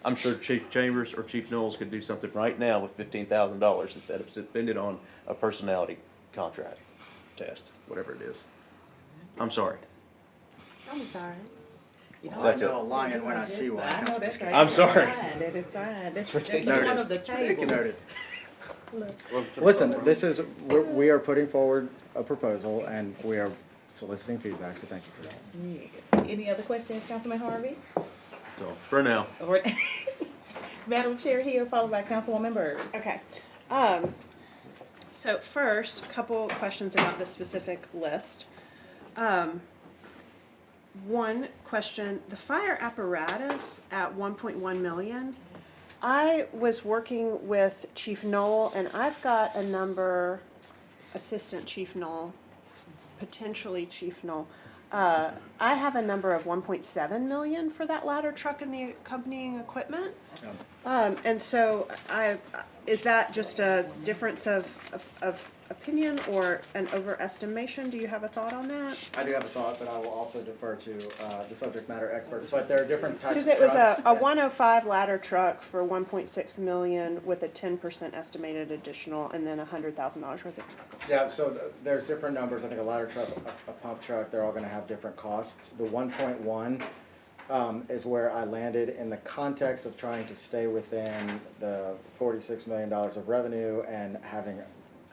I'm sure Chief Chambers or Chief Knowles could do something right now with $15,000 instead of spending on a personality contract test, whatever it is. I'm sorry. I'm sorry. Well, I know a lion when I see one. I know that's right. I'm sorry. That is fine. That's Noted. one of the tables. Noted. Listen, we are putting forward a proposal and we are soliciting feedback, so thank you for that. Yeah. Any other questions, Councilman Harvey? So, for now. Or Madam Chair Hill, followed by Councilwoman Byrd. Okay. So first, a couple questions about the specific list. One question, the fire apparatus at 1.1 million. I was working with Chief Knoll and I've got a number, Assistant Chief Knoll, potentially Chief Knoll. I have a number of 1.7 million for that ladder truck and the accompanying equipment. And so is that just a difference of opinion or an overestimation? Do you have a thought on that? I do have a thought, but I will also defer to the subject matter experts, but there are different types of Because it was trucks. a 105 ladder truck for 1.6 million with a 10% estimated additional and then $100,000 worth of truck. Yeah, so there's different numbers. I think a ladder truck, a pump truck, they're all gonna have different costs. The 1.1 is where I landed in the context of trying to stay within the $46 million of revenue and having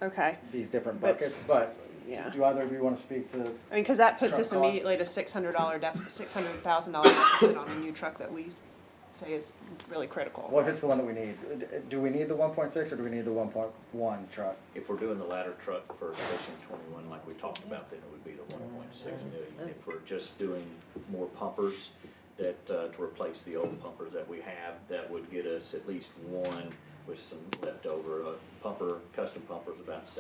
Okay, these different But- buckets, but yeah. do either of you wanna speak to? I mean, because that puts Truck us immediately to costs. $600,000 deficit on a new truck that we say is really critical. Well, if it's the one that we need, do we need the 1.6 or do we need the 1.1 truck? If we're doing the ladder truck for Station 21, like we talked about, then it would be the 1.6 million. If we're just doing more pumpers that, to replace the old pumpers that we have, that would get us at least one with some leftover. Custom pumper's about $700,000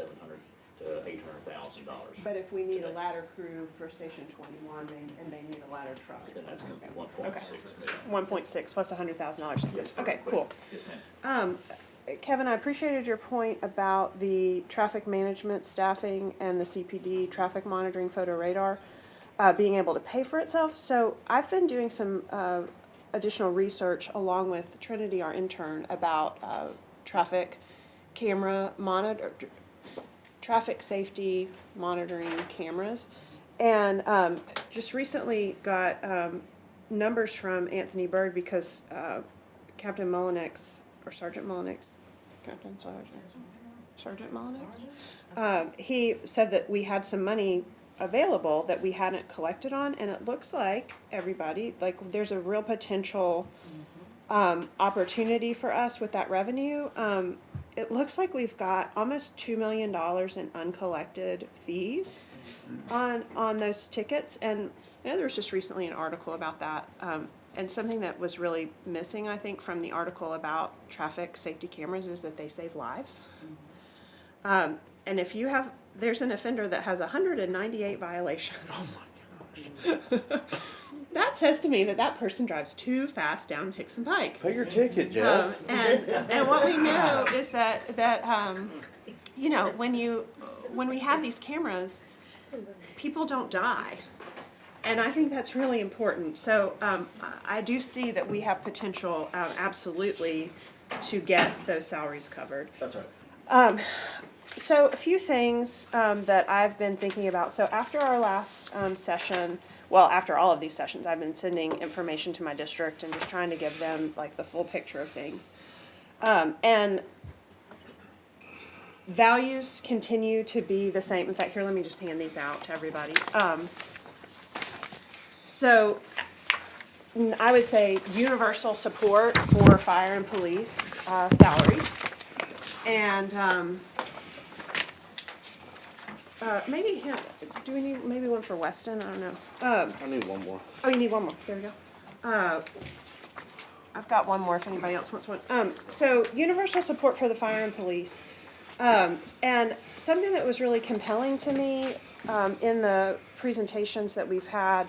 to $800,000. But if we need a ladder crew for Station 21 and they need a ladder truck. Then that's gonna be 1.6 million. 1.6 plus $100,000. Yes, Okay, perfect. cool. Yes, ma'am. Kevin, I appreciated your point about the traffic management staffing and the CPD traffic monitoring photo radar being able to pay for itself. So I've been doing some additional research along with Trinity, our intern, about traffic camera monitor, traffic safety monitoring cameras. And just recently got numbers from Anthony Byrd because Captain Mullenix, or Sergeant Mullenix, Sergeant Mullenix, he said that we had some money available that we hadn't collected on, and it looks like everybody, like there's a real potential opportunity for us with that revenue. It looks like we've got almost $2 million in uncollected fees on those tickets, and I know there was just recently an article about that. And something that was really missing, I think, from the article about traffic safety cameras is that they save lives. And if you have, there's an offender that has 198 violations. Oh my gosh. That says to me that that person drives too fast down Hickson Pike. Pay your ticket, Jeff. And what we know is that you know, when we have these cameras, people don't die. And I think that's really important. So I do see that we have potential, absolutely, to get those salaries covered. That's right. So a few things that I've been thinking about. So after our last session, well, after all of these sessions, I've been sending information to my district and just trying to give them like the full picture of things. And values continue to be the same. In fact, here, let me just hand these out to everybody. So I would say universal support for fire and police, salaries. And, maybe, do we need, maybe one for Weston? I don't know. I need one more. Oh, you need one more. There we go. I've got one more if anybody else wants one. So universal support for the fire and police. And something that was really compelling to me, in the presentations that we've had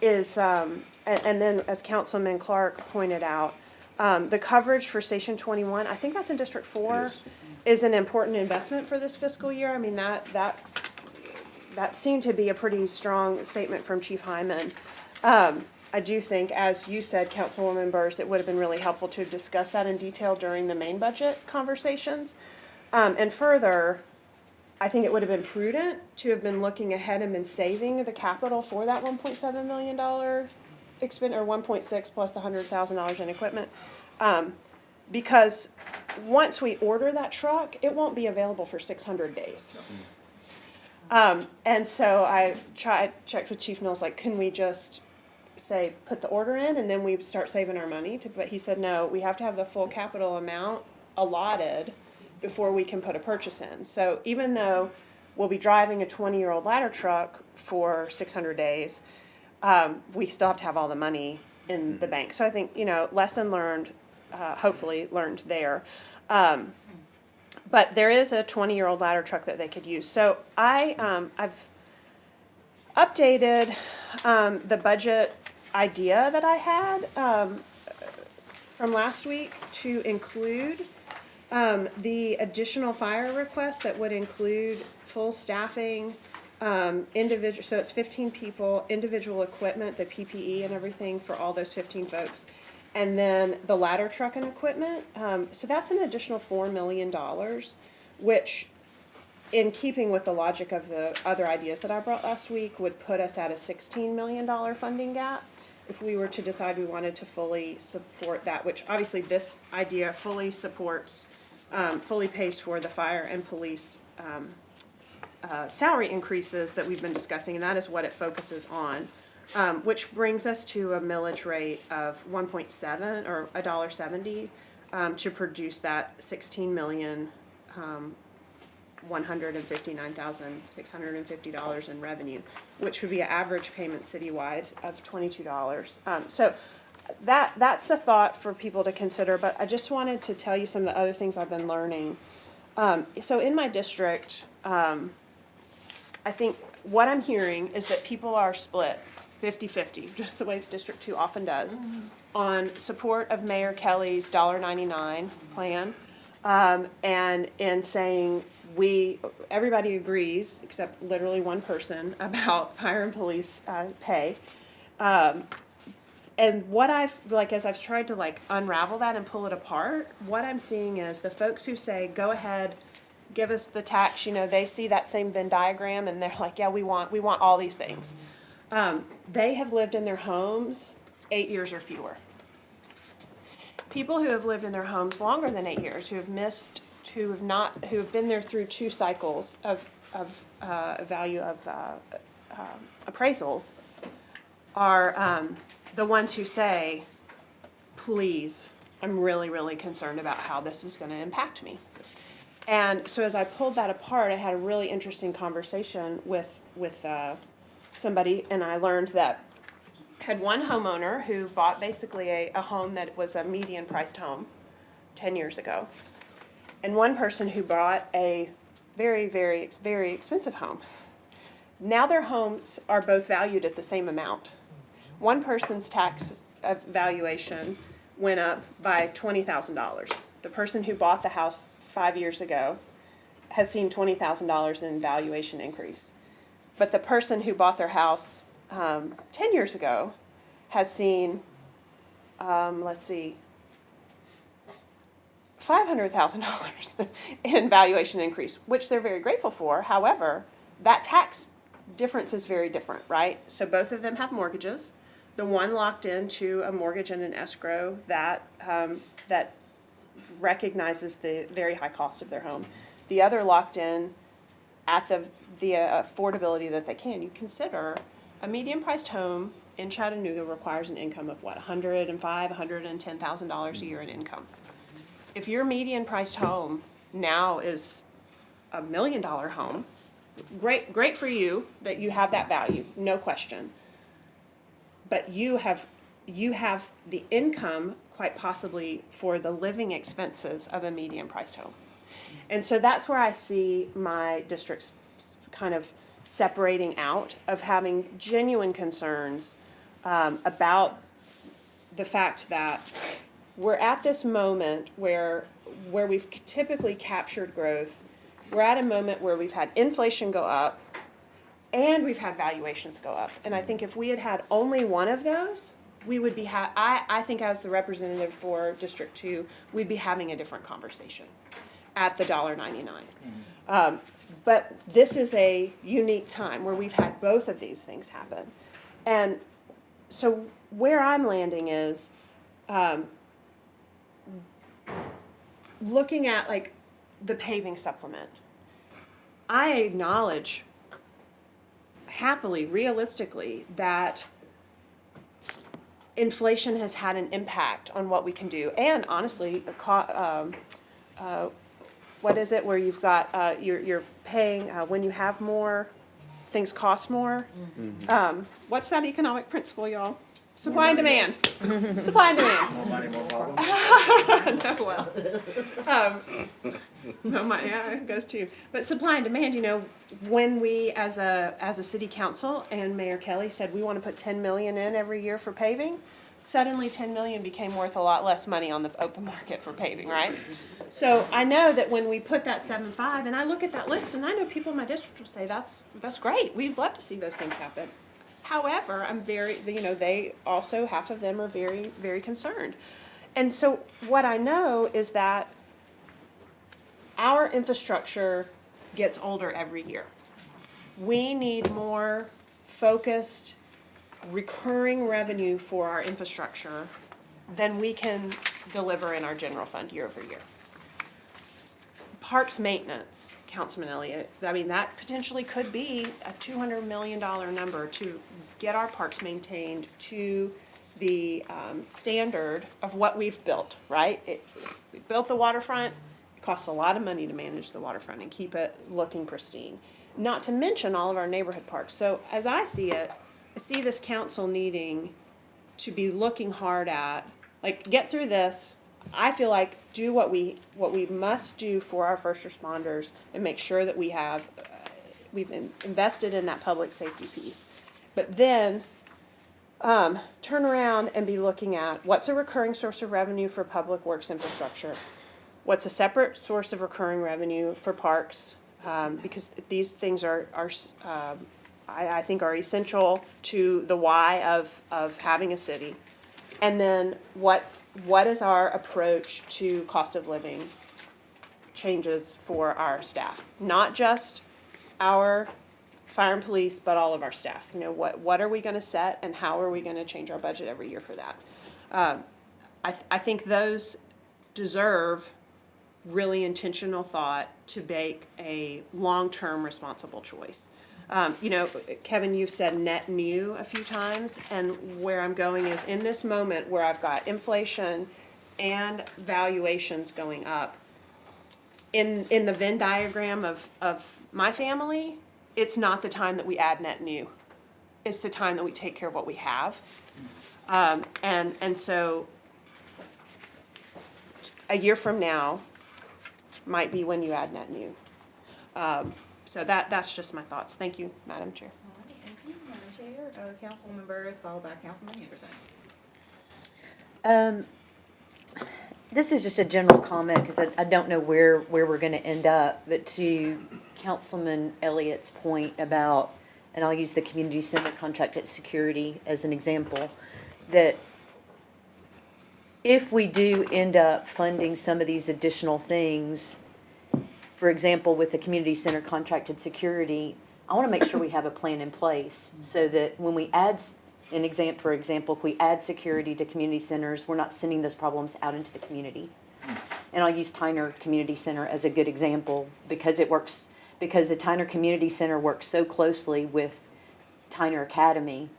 is, and then as Councilman Clark pointed out, the coverage for Station 21, I think that's in District 4, is an important investment for this fiscal year. I mean, that seemed to be a pretty strong statement from Chief Hyman. I do think, as you said, Councilwoman Burrs, it would have been really helpful to discuss that in detail during the main budget conversations. And further, I think it would have been prudent to have been looking ahead and been saving the capital for that $1.7 million or 1.6 plus the $100,000 in equipment. Because once we order that truck, it won't be available for 600 days. And so I checked with Chief Knowles, like, can we just say, put the order in and then we start saving our money? But he said, no, we have to have the full capital amount allotted before we can put a purchase in. So even though we'll be driving a 20-year-old ladder truck for 600 days, we still have to have all the money in the bank. So I think, lesson learned, hopefully learned there. But there is a 20-year-old ladder truck that they could use. So I've updated the budget idea that I had from last week to include the additional fire request that would include full staffing, individual, so it's 15 people, individual equipment, the PPE and everything for all those 15 folks. And then the ladder truck and equipment. So that's an additional $4 million, which, in keeping with the logic of the other ideas that I brought last week, would put us at a $16 million funding gap if we were to decide we wanted to fully support that, which obviously this idea fully supports, fully pays for the fire and police salary increases that we've been discussing, and that is what it focuses on. Which brings us to a millage rate of 1.7 or $1.70 to produce that $16,159,650 in revenue, which would be an average payment citywide of $22. So that's a thought for people to consider. But I just wanted to tell you some of the other things I've been learning. So in my district, I think what I'm hearing is that people are split 50-50, just the way District 2 often does, on support of Mayor Kelly's $1.99 plan, and in saying everybody agrees, except literally one person, about fire and police pay. And what as I've tried to unravel that and pull it apart, what I'm seeing is the folks who say, go ahead, give us the tax, they see that same Venn diagram and they're like, yeah, we want all these things. They have lived in their homes 8 years or fewer. People who have lived in their homes longer than 8 years, who have been there through 2 cycles of value of appraisals, are the ones who say, please, I'm really, really concerned about how this is going to impact me. And so as I pulled that apart, I had a really interesting conversation with somebody, and I learned that I had one homeowner who bought basically a home that was a median priced home 10 years ago, and one person who bought a very, very, very expensive home. Now their homes are both valued at the same amount. One person's tax valuation went up by $20,000. The person who bought the house 5 years ago has seen $20,000 in valuation increase. But the person who bought their house 10 years ago has seen, $500,000 in valuation increase, which they're very grateful for. However, that tax difference is very different, right? So both of them have mortgages. The one locked into a mortgage and an escrow that recognizes the very high cost of their home. The other locked in at the affordability that they can. You consider a median-priced home in Chattanooga requires an income of what, $105,000–110,000 a year in income. If your median-priced home now is $1 million home, great for you that you have that value, no question. But you have the income quite possibly for the living expenses of a median-priced home. And so that's where I see my districts kind of separating out, of having genuine concerns about the fact that we're at this moment where we've typically captured growth. We're at a moment where we've had inflation go up and we've had valuations go up. And I think if we had had only one of those, we would be, I think as the representative for District 2, we'd be having a different conversation at the $1.99. But this is a unique time where we've had both of these things happen. And so where I'm landing is looking at like the paving supplement. I acknowledge happily, realistically, that inflation has had an impact on what we can do. And honestly, what is it where you've got, you're paying, when you have more, things cost more? What's that economic principle, y'all? Supply and demand. Supply and demand. More money, more problems. No, yeah, it goes to you. But supply and demand, you know, when we, as a city council and Mayor Kelly said we want to put 10 million in every year for paving, suddenly 10 million became worth a lot less money on the open market for paving, right? So I know that when we put that 7.5, and I look at that list, and I know people in my district will say, that's great. We'd love to see those things happen. However, I'm very, you know, they also, half of them are very, very concerned. And so what I know is that our infrastructure gets older every year. We need more focused, recurring revenue for our infrastructure than we can deliver in our general fund year over year. Parks maintenance, Councilman Elliott, I mean, that potentially could be a $200 million number to get our parks maintained to the standard of what we've built, right? We built the waterfront. It costs a lot of money to manage the waterfront and keep it looking pristine. Not to mention all of our neighborhood parks. So as I see it, I see this council needing to be looking hard at, like, get through this. I feel like do what we must do for our first responders and make sure that we have, we've invested in that public safety piece. But then turn around and be looking at what's a recurring source of revenue for public works infrastructure, what's a separate source of recurring revenue for parks, because these things are I think are essential to the why of having a city. And then what is our approach to cost of living changes for our staff? Not just our fire and police, but all of our staff. You know, what are we going to set and how are we going to change our budget every year for that? I think those deserve really intentional thought to make a long-term responsible choice. You know, Kevin, you've said net new a few times, and where I'm going is in this moment where I've got inflation and valuations going up. In the Venn diagram of my family, it's not the time that we add net new. It's the time that we take care of what we have. And so a year from now might be when you add net new. So that's just my thoughts. Thank you, Madam Chair. All right, thank you, Madam Chair. Councilwoman Burris, followed by Councilman Anderson. This is just a general comment because I don't know where we're going to end up, but to Councilman Elliott's point about, and I'll use the community center contracted security as an example, that if we do end up funding some of these additional things, for example, with the community center contracted security, I want to make sure we have a plan in place so that when we add, for example, if we add security to community centers, we're not sending those problems out into the community. And I'll use Tyner Community Center as a good example because the Tyner Community Center works so closely with Tyner Academy,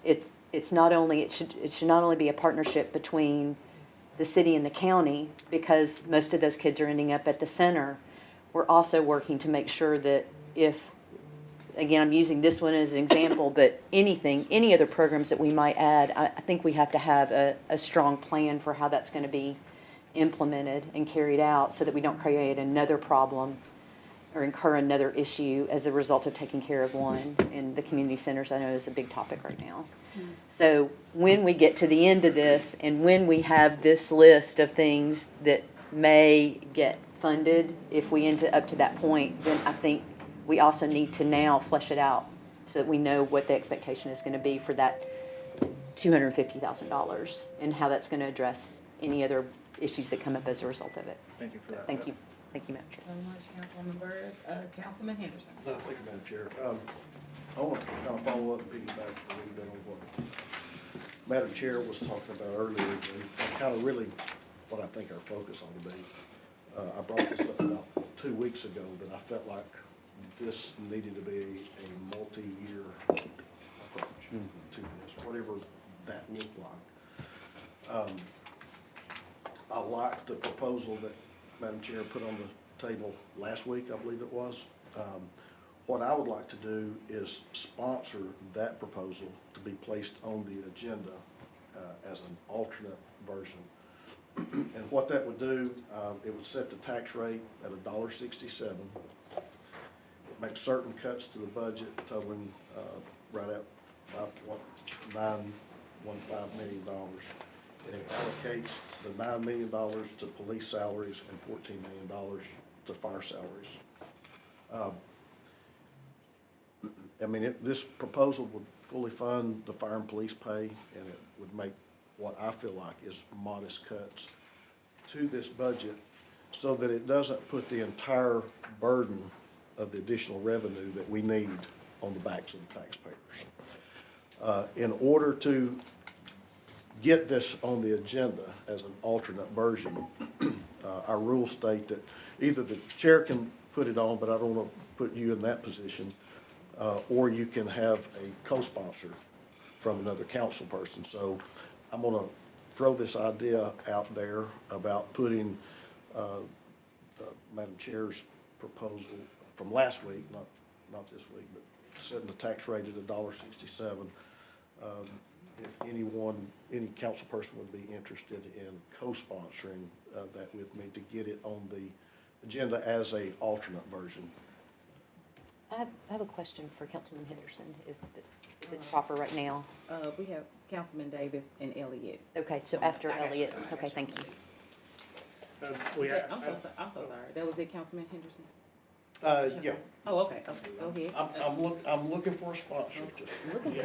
it's not only, it should not only be a partnership between the city and the county, because most of those kids are ending up at the center. We're also working to make sure that if, again, I'm using this one as an example, but any other programs that we might add, I think we have to have a strong plan for how that's gonna be implemented and carried out, so that we don't create another problem or incur another issue as a result of taking care of one. And the community centers, I know, is a big topic right now. So when we get to the end of this, and when we have this list of things that may get funded, if we end up to that point, then I think we also need to now flesh it out so that we know what the expectation is gonna be for that $250,000 and how that's gonna address any other issues that come up as a result of it. Thank you for that. Thank you, Madam Chair. So much, Councilwoman Burrs. Councilman Henderson. Thank you, Madam Chair. I want to kind of follow up and piggyback a little bit on what Madam Chair was talking about earlier, and kind of really what I think our focus ought to be. I brought this up about 2 weeks ago, that I felt like this needed to be a multi-year approach to this, whatever that looked like. I liked the proposal that Madam Chair put on the table last week, I believe it was. What I would like to do is sponsor that proposal to be placed on the agenda as an alternate version. And what that would do, it would set the tax rate at $1.67. It makes certain cuts to the budget totaling right at $5.915 million. And it allocates the $9 million to police salaries and $14 million to fire salaries. I mean, this proposal would fully fund the fire and police pay, and it would make what I feel like is modest cuts to this budget, so that it doesn't put the entire burden of the additional revenue that we need on the backs of the taxpayers. In order to get this on the agenda as an alternate version, our rules state that either the chair can put it on, but I don't want to put you in that position, or you can have a co-sponsor from another council person. So I'm going to throw this idea out there about putting Madam Chair's proposal from last week, not this week, but setting the tax rate at $1.67. If any council person would be interested in co-sponsoring that with me to get it on the agenda as a alternate version. I have a question for Councilman Henderson, if it's proper right now. We have Councilman Davis and Elliott. Okay, so after I got you. Elliott, okay, thank you. I'm so sorry. That was it, Councilman Henderson? Yeah, Oh, okay, go ahead. I'm looking for a sponsor too.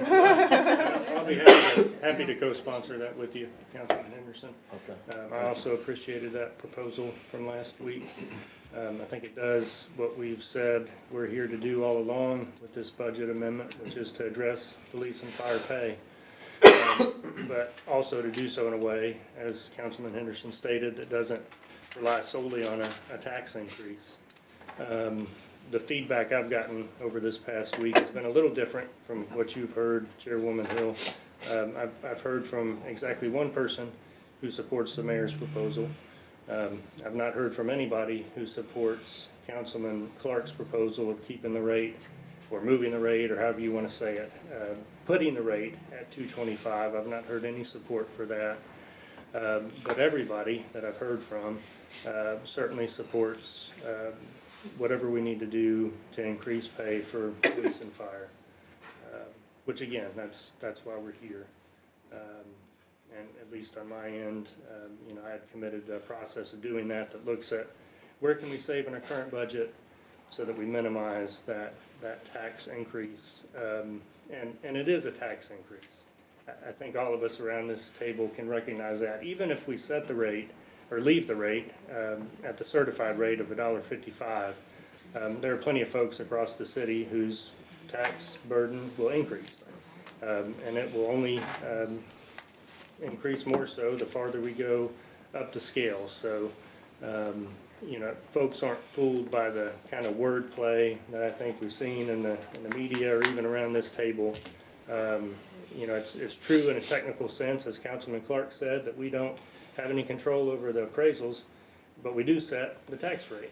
I'll be happy to co-sponsor that with you, Councilman Henderson. Okay. I also appreciated that proposal from last week. I think it does what we've said we're here to do all along with this budget amendment, which is to address police and fire pay. But also to do so in a way, as Councilman Henderson stated, that doesn't rely solely on a tax increase. The feedback I've gotten over this past week has been a little different from what you've heard, Chairwoman Hill. I've heard from exactly one person who supports the mayor's proposal. I've not heard from anybody who supports Councilman Clark's proposal of keeping the rate, or moving the rate, or however you want to say it, putting the rate at $2.25. I've not heard any support for that. But everybody that I've heard from certainly supports whatever we need to do to increase pay for police and fire. Which again, that's why we're here. And at least on my end, I had committed a process of doing that looks at where can we save in our current budget so that we minimize that tax increase. And it is a tax increase. I think all of us around this table can recognize that. Even if we set the rate or leave the rate at the certified rate of $1.55, there are plenty of folks across the city whose tax burden will increase. And it will only increase more so the farther we go up the scale. So folks aren't fooled by the kind of wordplay that I think we've seen in the media or even around this table. It's true in a technical sense, as Councilman Clark said, that we don't have any control over the appraisals, but we do set the tax rate.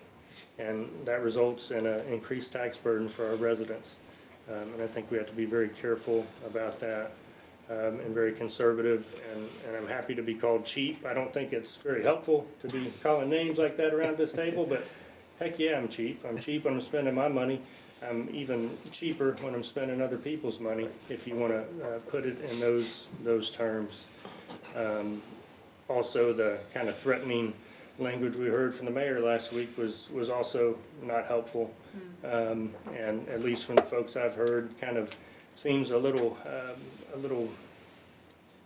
And that results in an increased tax burden for our residents. And I think we have to be very careful about that, and very conservative, and I'm happy to be called cheap. I don't think it's very helpful to be calling names like that around this table, but heck yeah, I'm cheap. I'm cheap when I'm spending my money. I'm even cheaper when I'm spending other people's money, if you want to put it in those terms. Also, the kind of threatening language we heard from the mayor last week was also not helpful. And at least from the folks I've heard, kind of seems a little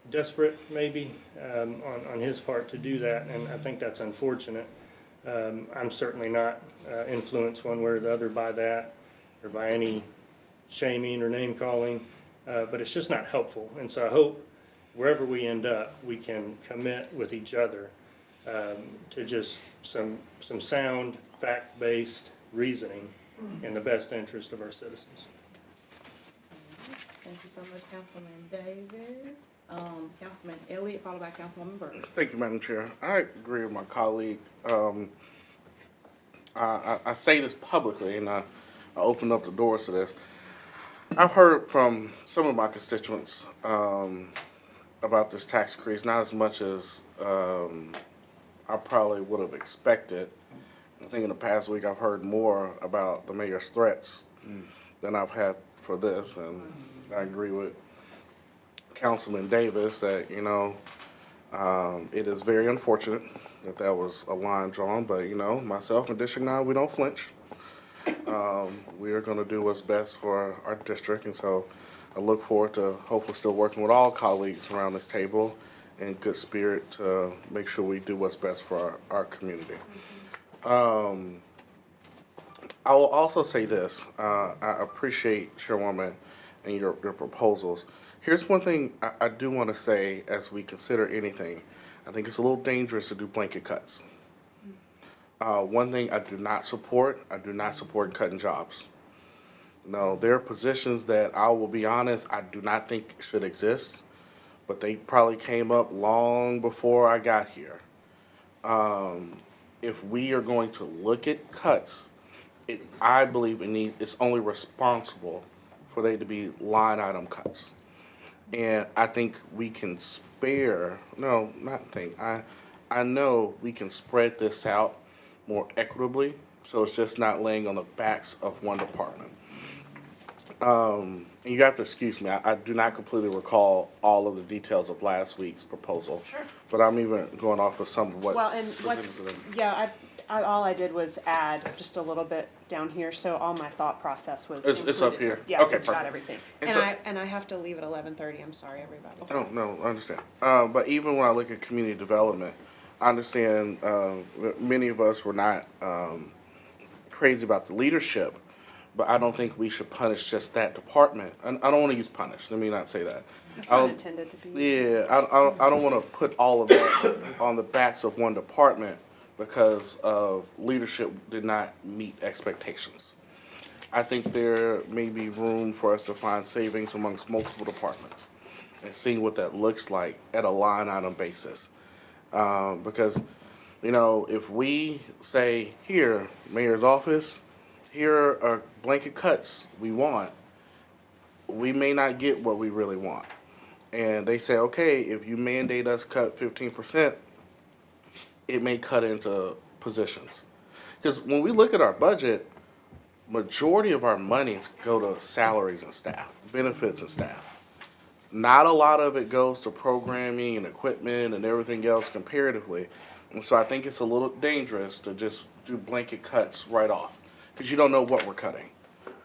desperate maybe on his part to do that, and I think that's unfortunate. I'm certainly not influenced one way or the other by that, or by any shaming or name calling, but it's just not helpful. And so I hope wherever we end up, we can commit with each other to just some sound, fact-based reasoning in the best interest of our citizens. Thank you so much, Councilman Davis. Councilman Elliott, followed by Councilwoman Burks. Thank you, Madam Chair. I agree with my colleague. I say this publicly, and I open up the doors to this. I've heard from some of my constituents about this tax increase, not as much as I probably would have expected. I think in the past week I've heard more about the mayor's threats than I've had for this, and I agree with Councilman Davis that, it is very unfortunate that was a line drawn, but, myself and District 9, we don't flinch. We are going to do what's best for our district, and so I look forward to hopefully still working with all colleagues around this table in good spirit to make sure we do what's best for our community. I will also say this. I appreciate, Chairwoman, and your proposals. Here's one thing I do want to say as we consider anything. I think it's a little dangerous to do blanket cuts. One thing I do not support cutting jobs. No, there are positions that I will be honest, I do not think should exist, but they probably came up long before I got here. If we are going to look at cuts, I believe it's only responsible for they to be line item cuts. And I think we can I know we can spread this out more equitably, so it's just not laying on the backs of one department. And you have to excuse me, I do not completely recall all of the details of last week's proposal. Sure. But I'm even going off of some of what. Well, and all I did was add just a little bit down here, so all my thought process was It's up included. here. Yeah, Okay, it's got perfect. everything. And And so- I have to leave at 11:30, I'm sorry, everybody. Oh, no, I understand. But even when I look at community development, I understand many of us were not crazy about the leadership, but I don't think we should punish just that department. And I don't want to use punish, let me not say that. It's I not don't- intended to be. Yeah, I don't want to put all of that on the backs of one department because of leadership did not meet expectations. I think there may be room for us to find savings amongst multiple departments and seeing what that looks like at a line item basis. Because, if we say, here, mayor's office, here are blanket cuts we want, we may not get what we really want. And they say, okay, if you mandate us cut 15%, it may cut into positions. Because when we look at our budget, majority of our monies go to salaries and staff, benefits and staff. Not a lot of it goes to programming and equipment and everything else comparatively. And so I think it's a little dangerous to just do blanket cuts right off, because you don't know what we're cutting.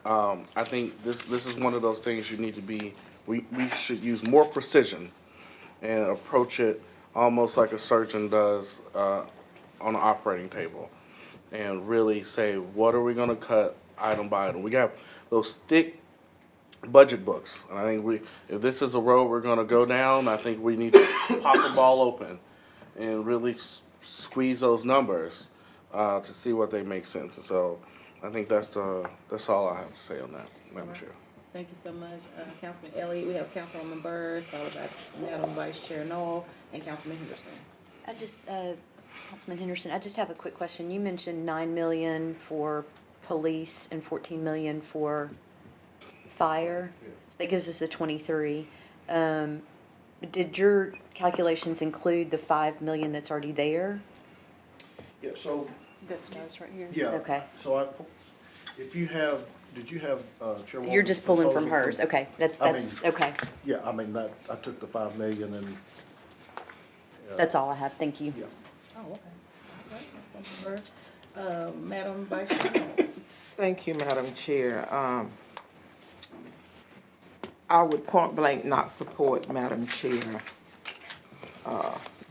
I think this is one of those things you need to be, we should use more precision and approach it almost like a surgeon does on an operating table, and really say, what are we going to cut item by item? We got those thick budget books, and I think if this is a road we're going to go down, I think we need to pop the ball open and really squeeze those numbers to see what they make sense. And so I think that's all I have to say on that, Madam Chair. Thank you so much, Councilman Elliott. We have Councilwoman Burrs, followed by Madam Vice Chair Noel and Councilman Henderson. I just, Councilman Henderson, I just have a quick question. You mentioned 9 million for police and 14 million for fire. So that gives us the 23. Did your calculations include the 5 million that's already there? Yeah, so, This does right here? yeah. Okay. So if you have, did you have, Chairwoman? You're just pulling from proposal hers. Okay, that's, I that's, mean- okay. Yeah, I mean, I took the 5 million and. That's all I have. Thank you. Yeah. Oh, okay. Okay, Councilwoman Burrs. Madam Vice Chair Noel. Thank you, Madam Chair. I would point blank not support Madam Chair,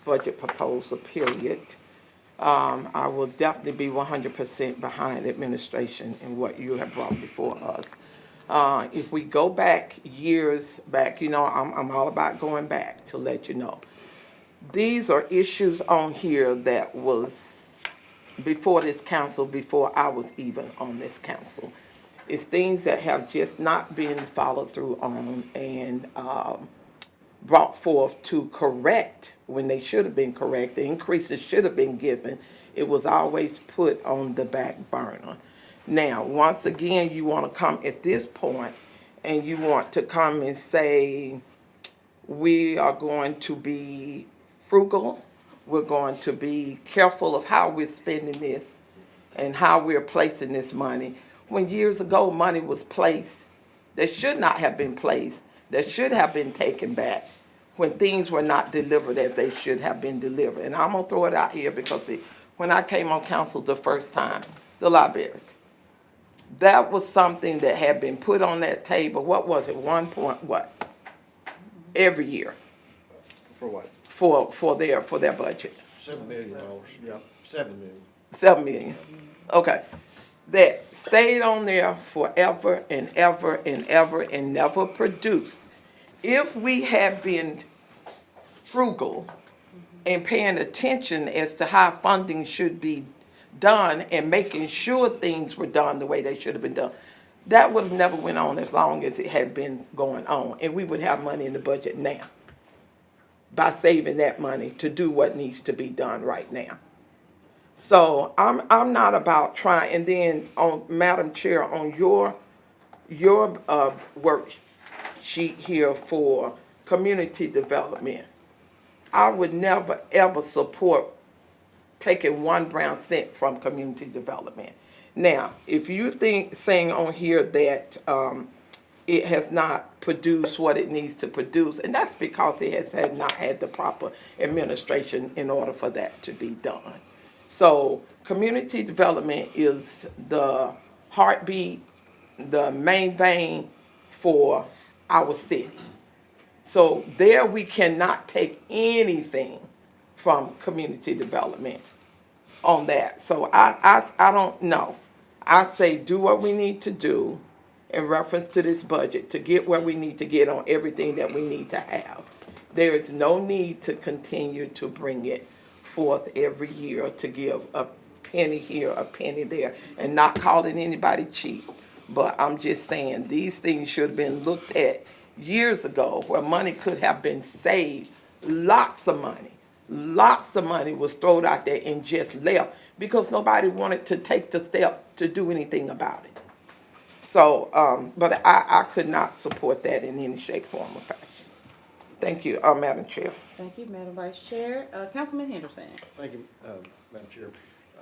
budget proposal, period. I will definitely be 100% behind administration in what you have brought before us. If we go back years back, you know, I'm all about going back to let you know. These are issues on here that was before this council, before I was even on this council. It's things that have just not been followed through on and brought forth to correct when they should have been correct. The increases should have been given. It was always put on the back burner. Now, once again, you want to come at this point and you want to come and say, we are going to be frugal. We're going to be careful of how we're spending this and how we're placing this money. When years ago, money was placed that should not have been placed, that should have been taken back when things were not delivered as they should have been delivered. And I'm going to throw it out here because when I came on council the first time, the library, that was something that had been put on that table. What was it? 1 point what? Every year. For what? For their budget. $7 million, yeah, 7 million. 7 million. Okay. That stayed on there forever and ever and ever and never produced. If we had been frugal and paying attention as to how funding should be done and making sure things were done the way they should have been done, that would have never went on as long as it had been going on. And we would have money in the budget now by saving that money to do what needs to be done right now. So I'm not about trying, and then on Madam Chair, on your worksheet here for community development, I would never ever support taking 1 brown cent from community development. Now, if you saying on here that it has not produced what it needs to produce, and that's because it has not had the proper administration in order for that to be done. So community development is the heartbeat, the main vein for our city. So there we cannot take anything from community development on that. So I don't know. I say do what we need to do in reference to this budget to get where we need to get on everything that we need to have. There is no need to continue to bring it forth every year to give a penny here, a penny there, and not calling anybody cheap. But I'm just saying these things should have been looked at years ago where money could have been saved. Lots of money was thrown out there and just left because nobody wanted to take the step to do anything about it. So, but I could not support that in any shape, form, or fashion. Thank you, Madam Chair. Thank you, Madam Vice Chair. Councilman Henderson. Thank you, Madam Chair.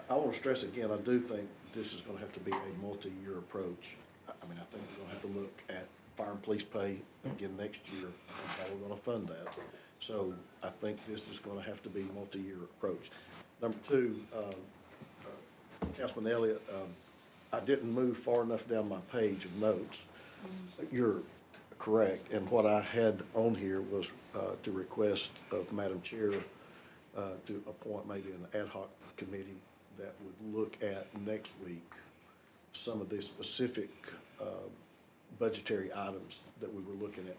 I want to stress again, I do think this is going to have to be a multi-year approach. I mean, I think we're going to have to look at fire and police pay again next year and how we're going to fund that. So I think this is going to have to be a multi-year approach. Number two, Councilman Elliott, I didn't move far enough down my page of notes. You're correct, and what I had on here was to request of Madam Chair to appoint maybe an ad hoc committee that would look at next week some of the specific budgetary items that we were looking at,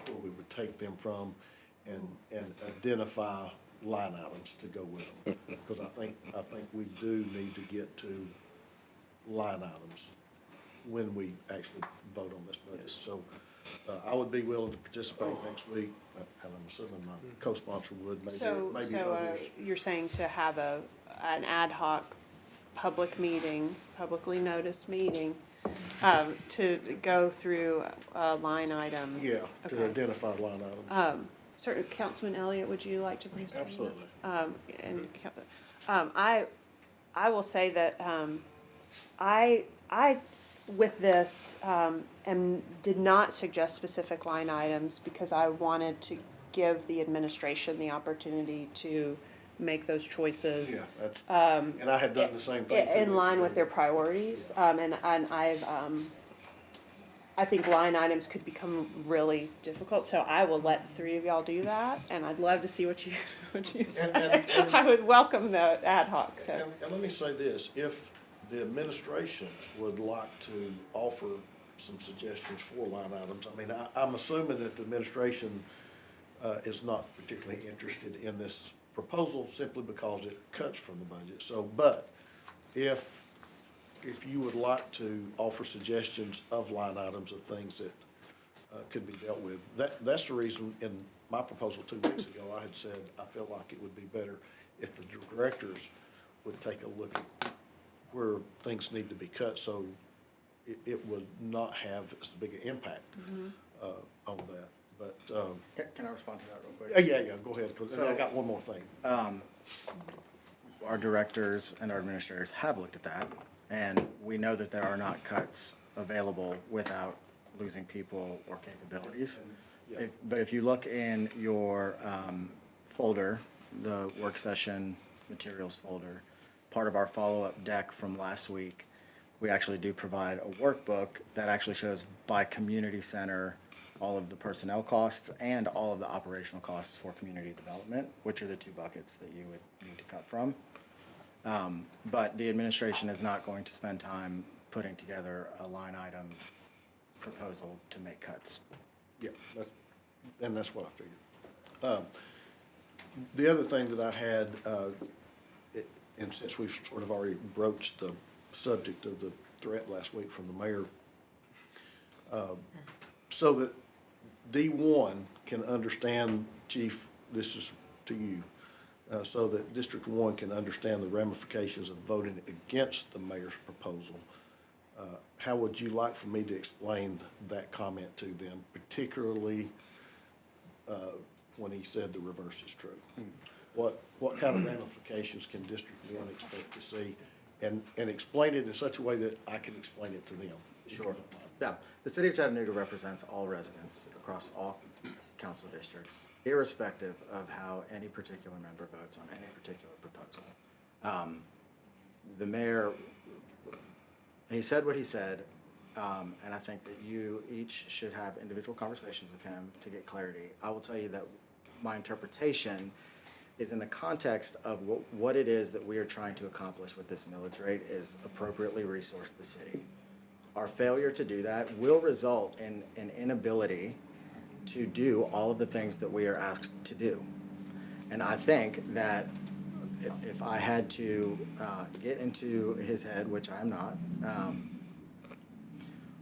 where we would take them from and identify line items to go with them. Because I think we do need to get to line items when we actually vote on this budget. So, I would be willing to participate next week, and I'm assuming my co-sponsor would, maybe others. You're saying to have an ad hoc public meeting, publicly noticed meeting, to go through, line items? Yeah, to Okay. identify line items. Certain, Councilman Elliott, would you like to participate? Absolutely. And I will say that, I, with this, did not suggest specific line items because I wanted to give the administration the opportunity to make those choices. Yeah, that's, and I had done the same thing. 2 In weeks line ago. with their priorities, and I think line items could become really difficult, so I will let the three of y'all do that, and I'd love to see what you say. and- I would welcome the ad hoc, so. And let me say this, if the administration would like to offer some suggestions for line items, I mean, I'm assuming that the administration is not particularly interested in this proposal simply because it cuts from the budget. So, but if you would like to offer suggestions of line items of things that could be dealt with, that's the reason in my proposal 2 weeks ago, I had said I felt like it would be better if the directors would take a look at where things need to be cut, so it would not have as big an impact on that. But, Can I respond to that real quick? yeah, go ahead, because I got one more thing. Our directors and our administrators have looked at that, and we know that there are not cuts available without losing people or capabilities. But if you look in your folder, the work session materials folder, part of our follow-up deck from last week, we actually do provide a workbook that actually shows by community center all of the personnel costs and all of the operational costs for community development, which are the two buckets that you would need to cut from. But the administration is not going to spend time putting together a line item proposal to make cuts. Yeah, that's what I figured. The other thing that I had, and since we've sort of already broached the subject of the threat last week from the mayor, so that D1 can understand, Chief, this is to you, so that District 1 can understand the ramifications of voting against the mayor's proposal. How would you like for me to explain that comment to them, particularly when he said the reverse is true? What kind of ramifications can District 1 expect to see? And explain it in such a way that I can explain it to them. Sure. Yeah, the city of Chattanooga represents all residents across all council districts, irrespective of how any particular member votes on any particular proposal. The mayor, he said what he said, and I think that you each should have individual conversations with him to get clarity. I will tell you that my interpretation is in the context of what it is that we are trying to accomplish with this millage rate is appropriately resource the city. Our failure to do that will result in an inability to do all of the things that we are asked to do. And I think that if I had to get into his head, which I am not,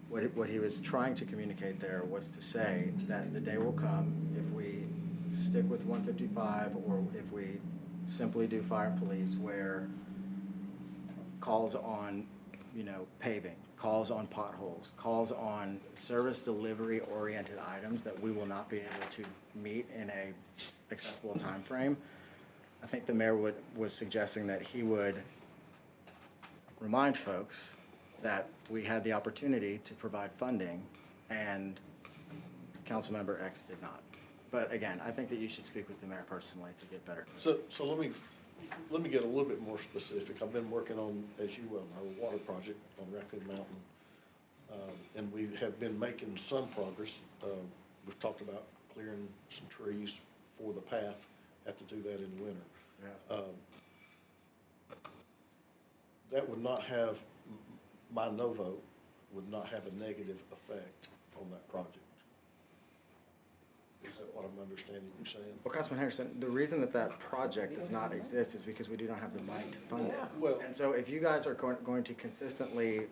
what he was trying to communicate there was to say that the day will come if we stick with 155 or if we simply do fire and police where calls on, paving, calls on potholes, calls on service delivery oriented items that we will not be able to meet in a acceptable time frame. I think the mayor was suggesting that he would remind folks that we had the opportunity to provide funding and Councilmember X did not. But again, I think that you should speak with the mayor personally to get better. So let me get a little bit more specific. I've been working on, as you well know, a water project on Raccoon Mountain. And we have been making some progress. We've talked about clearing some trees for the path. Have to do that in the winter. Yeah. That would not have, my no vote would not have a negative effect on that project. what I'm understanding you saying? Well, Councilman Henderson, the reason that that project does not exist is because we do not have the money to fund it. Well- And so if you guys are going to consistently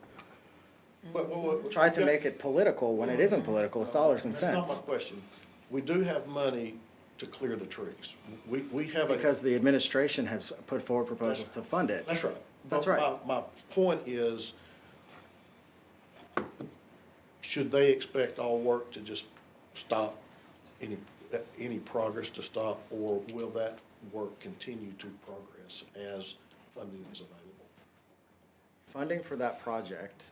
But try to make it political when it isn't political, it's dollars and That's not cents. my question. We do have money to clear the trees. We have a. Because the administration has put forward proposals to fund it. That's right. That's But right. My point is, should they expect all work to just stop, any progress to stop, or will that work continue to progress as funding is available? Funding for that project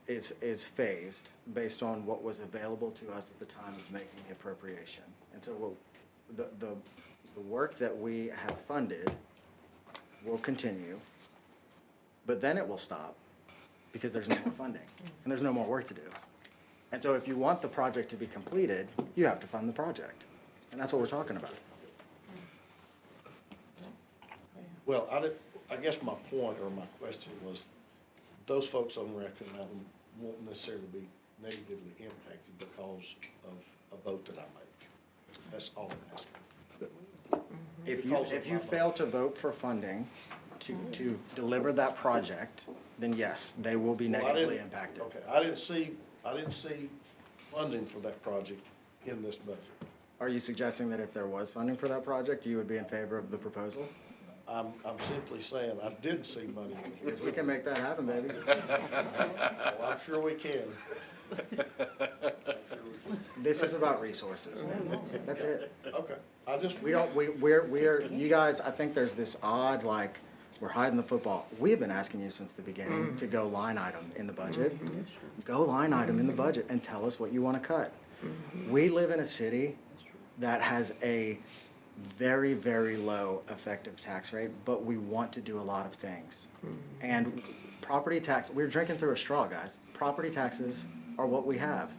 is phased based on what was available to us at the time of making the appropriation. And so the work that we have funded will continue, but then it will stop because there's no more funding and there's no more work to do. And so if you want the project to be completed, you have to fund the project. And that's what we're talking about. Well, I guess my point or my question was, those folks on Raccoon Mountain won't necessarily be negatively impacted because of a vote that I make. That's all I'm asking. If you fail to vote for funding to deliver that project, then yes, they will be Well, I negatively didn't- impacted. Okay, I didn't see funding for that project in this budget. Are you suggesting that if there was funding for that project, you would be in favor of the proposal? I'm simply saying, I did see money in here. Because we can make that happen, baby. Well, I'm sure we can. This is about resources. That's it. Okay, I just. We're, you guys, I think there's this odd, like, we're hiding the football. We have been asking you since the beginning to go line item in the budget. Go line item in the budget and tell us what you want to cut. We live in a city that has a very, very low effective tax rate, but we want to do a lot of things. And property tax, we're drinking through a straw, guys. Property taxes are what we have.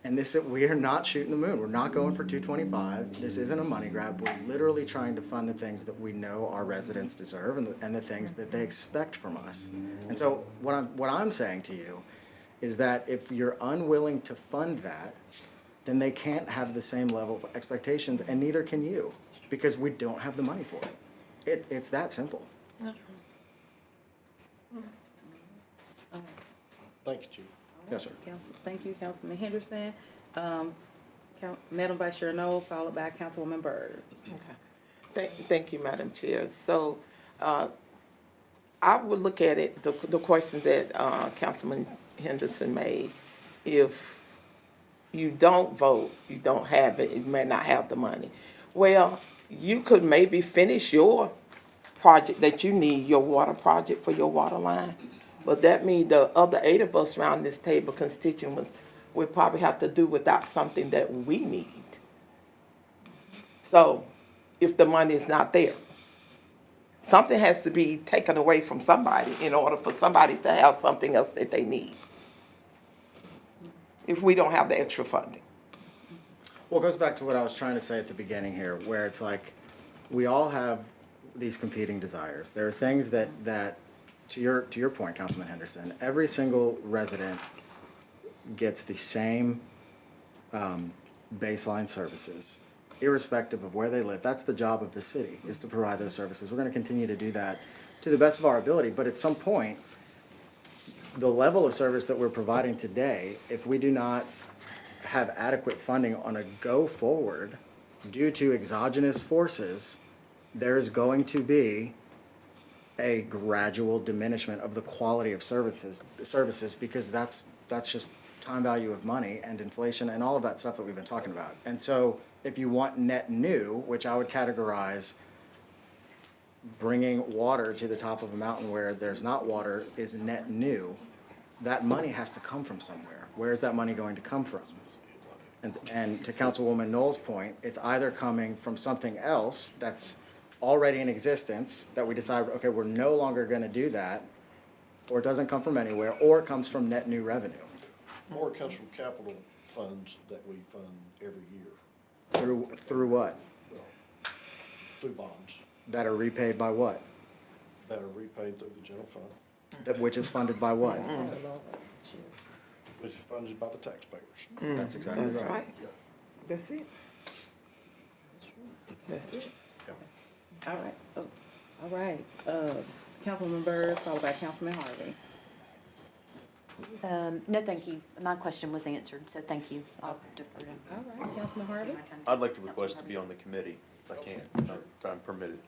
And we are not shooting the moon. We're not going for 225. This isn't a money grab. We're literally trying to fund the things that we know our residents deserve and the things that they expect from us. And so what I'm saying to you is that if you're unwilling to fund that, then they can't have the same level of expectations, and neither can you, because we don't have the money for it. It's that simple. Thank you, Chief. Yes, sir. Thank you, Councilman Henderson. Madam Vice Chair Noel, followed by Councilwoman Byrd. Thank you, Madam Chair. So, I would look at it, the questions that, Councilman Henderson made. If you don't vote, you don't have it, you may not have the money. Well, you could maybe finish your project that you need, your water project for your water line. But that means the other 8 of us around this table, constituents, would probably have to do without something that we need. So, if the money is not there, something has to be taken away from somebody in order for somebody to have something else that they need. If we don't have the extra funding. Well, it goes back to what I was trying to say at the beginning here, where it's like, we all have these competing desires. There are things that to your point, Councilman Henderson, every single resident gets the same baseline services, irrespective of where they live. That's the job of the city, is to provide those services. We're gonna continue to do that to the best of our ability, but at some point, the level of service that we're providing today, if we do not have adequate funding on a go forward due to exogenous forces, there's going to be a gradual diminishment of the quality of services because that's just time value of money and inflation and all of that stuff that we've been talking about. And so if you want net new, which I would categorize bringing water to the top of a mountain where there's not water is net new, that money has to come from somewhere. Where is that money going to come from? And to Councilwoman Knoll's point, it's either coming from something else that's already in existence that we decide, okay, we're no longer gonna do that, or it doesn't come from anywhere, or it comes from net new revenue. Or it comes from capital funds that we fund every year. Through what? Well, through bonds That are repaid by what? that are repaid through the general fund, Which is funded by what? which is funded by the taxpayers. That's exactly That's right. right. That's it. That's it. All right, all right, Councilwoman Byrd, followed by Councilman Harvey. No, thank you. My question was answered, so thank you. I'll defer to. All right, Councilman Harvey. I'd like to request to be on the committee if I can, if I'm permitted.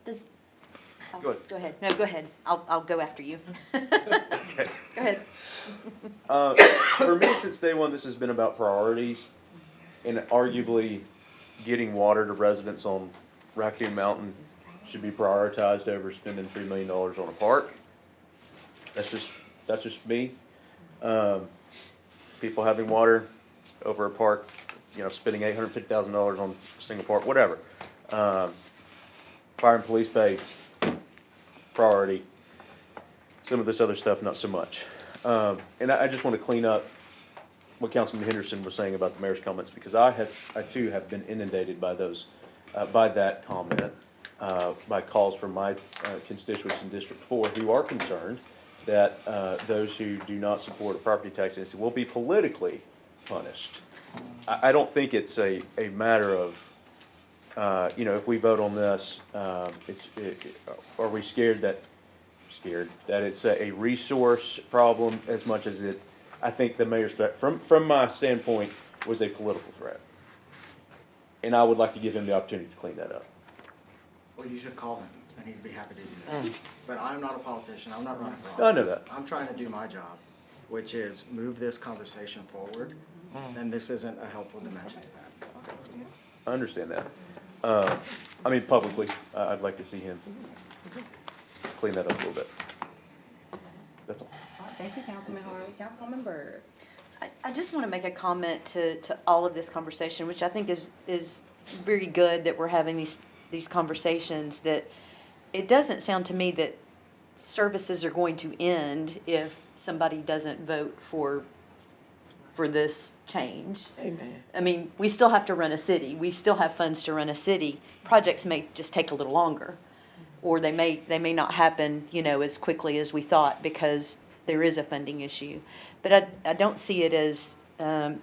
Does, oh, Go ahead. Go ahead. No, go ahead. I'll go after you. Okay. Go ahead. For me, since day one, this has been about priorities, and arguably getting water to residents on Raccoon Mountain should be prioritized over spending $3 million on a park. That's just me. People having water over a park, spending $850,000 on a single park, whatever. Fire and police pay, priority. Some of this other stuff, not so much. And I just want to clean up what Councilman Henderson was saying about the mayor's comments, because I too have been inundated by those, by that comment, by calls from my constituents in District 4 who are concerned that those who do not support a property tax increase will be politically punished. I don't think it's a matter of, if we vote on this, are we scared that it's a resource problem as much as I think the mayor's threat, from my standpoint, was a political threat. And I would like to give him the opportunity to clean that up. Well, you should call him, and he'd be happy to do that. But I'm not a politician, I'm not running for office. I know that. I'm trying to do my job, which is move this conversation forward, and this isn't a helpful dimension to that. I understand that. Publicly, I'd like to see him clean that up a little bit. That's all. All right, thank you, Councilman Harvey. Councilwoman Byrd. I just want to make a comment to all of this conversation, which I think is very good that we're having these conversations, that it doesn't sound to me that services are going to end if somebody doesn't vote for this change. Amen. I mean, we still have to run a city. We still have funds to run a city. Projects may just take a little longer, or they may not happen, as quickly as we thought because there is a funding issue. But I don't see it as, I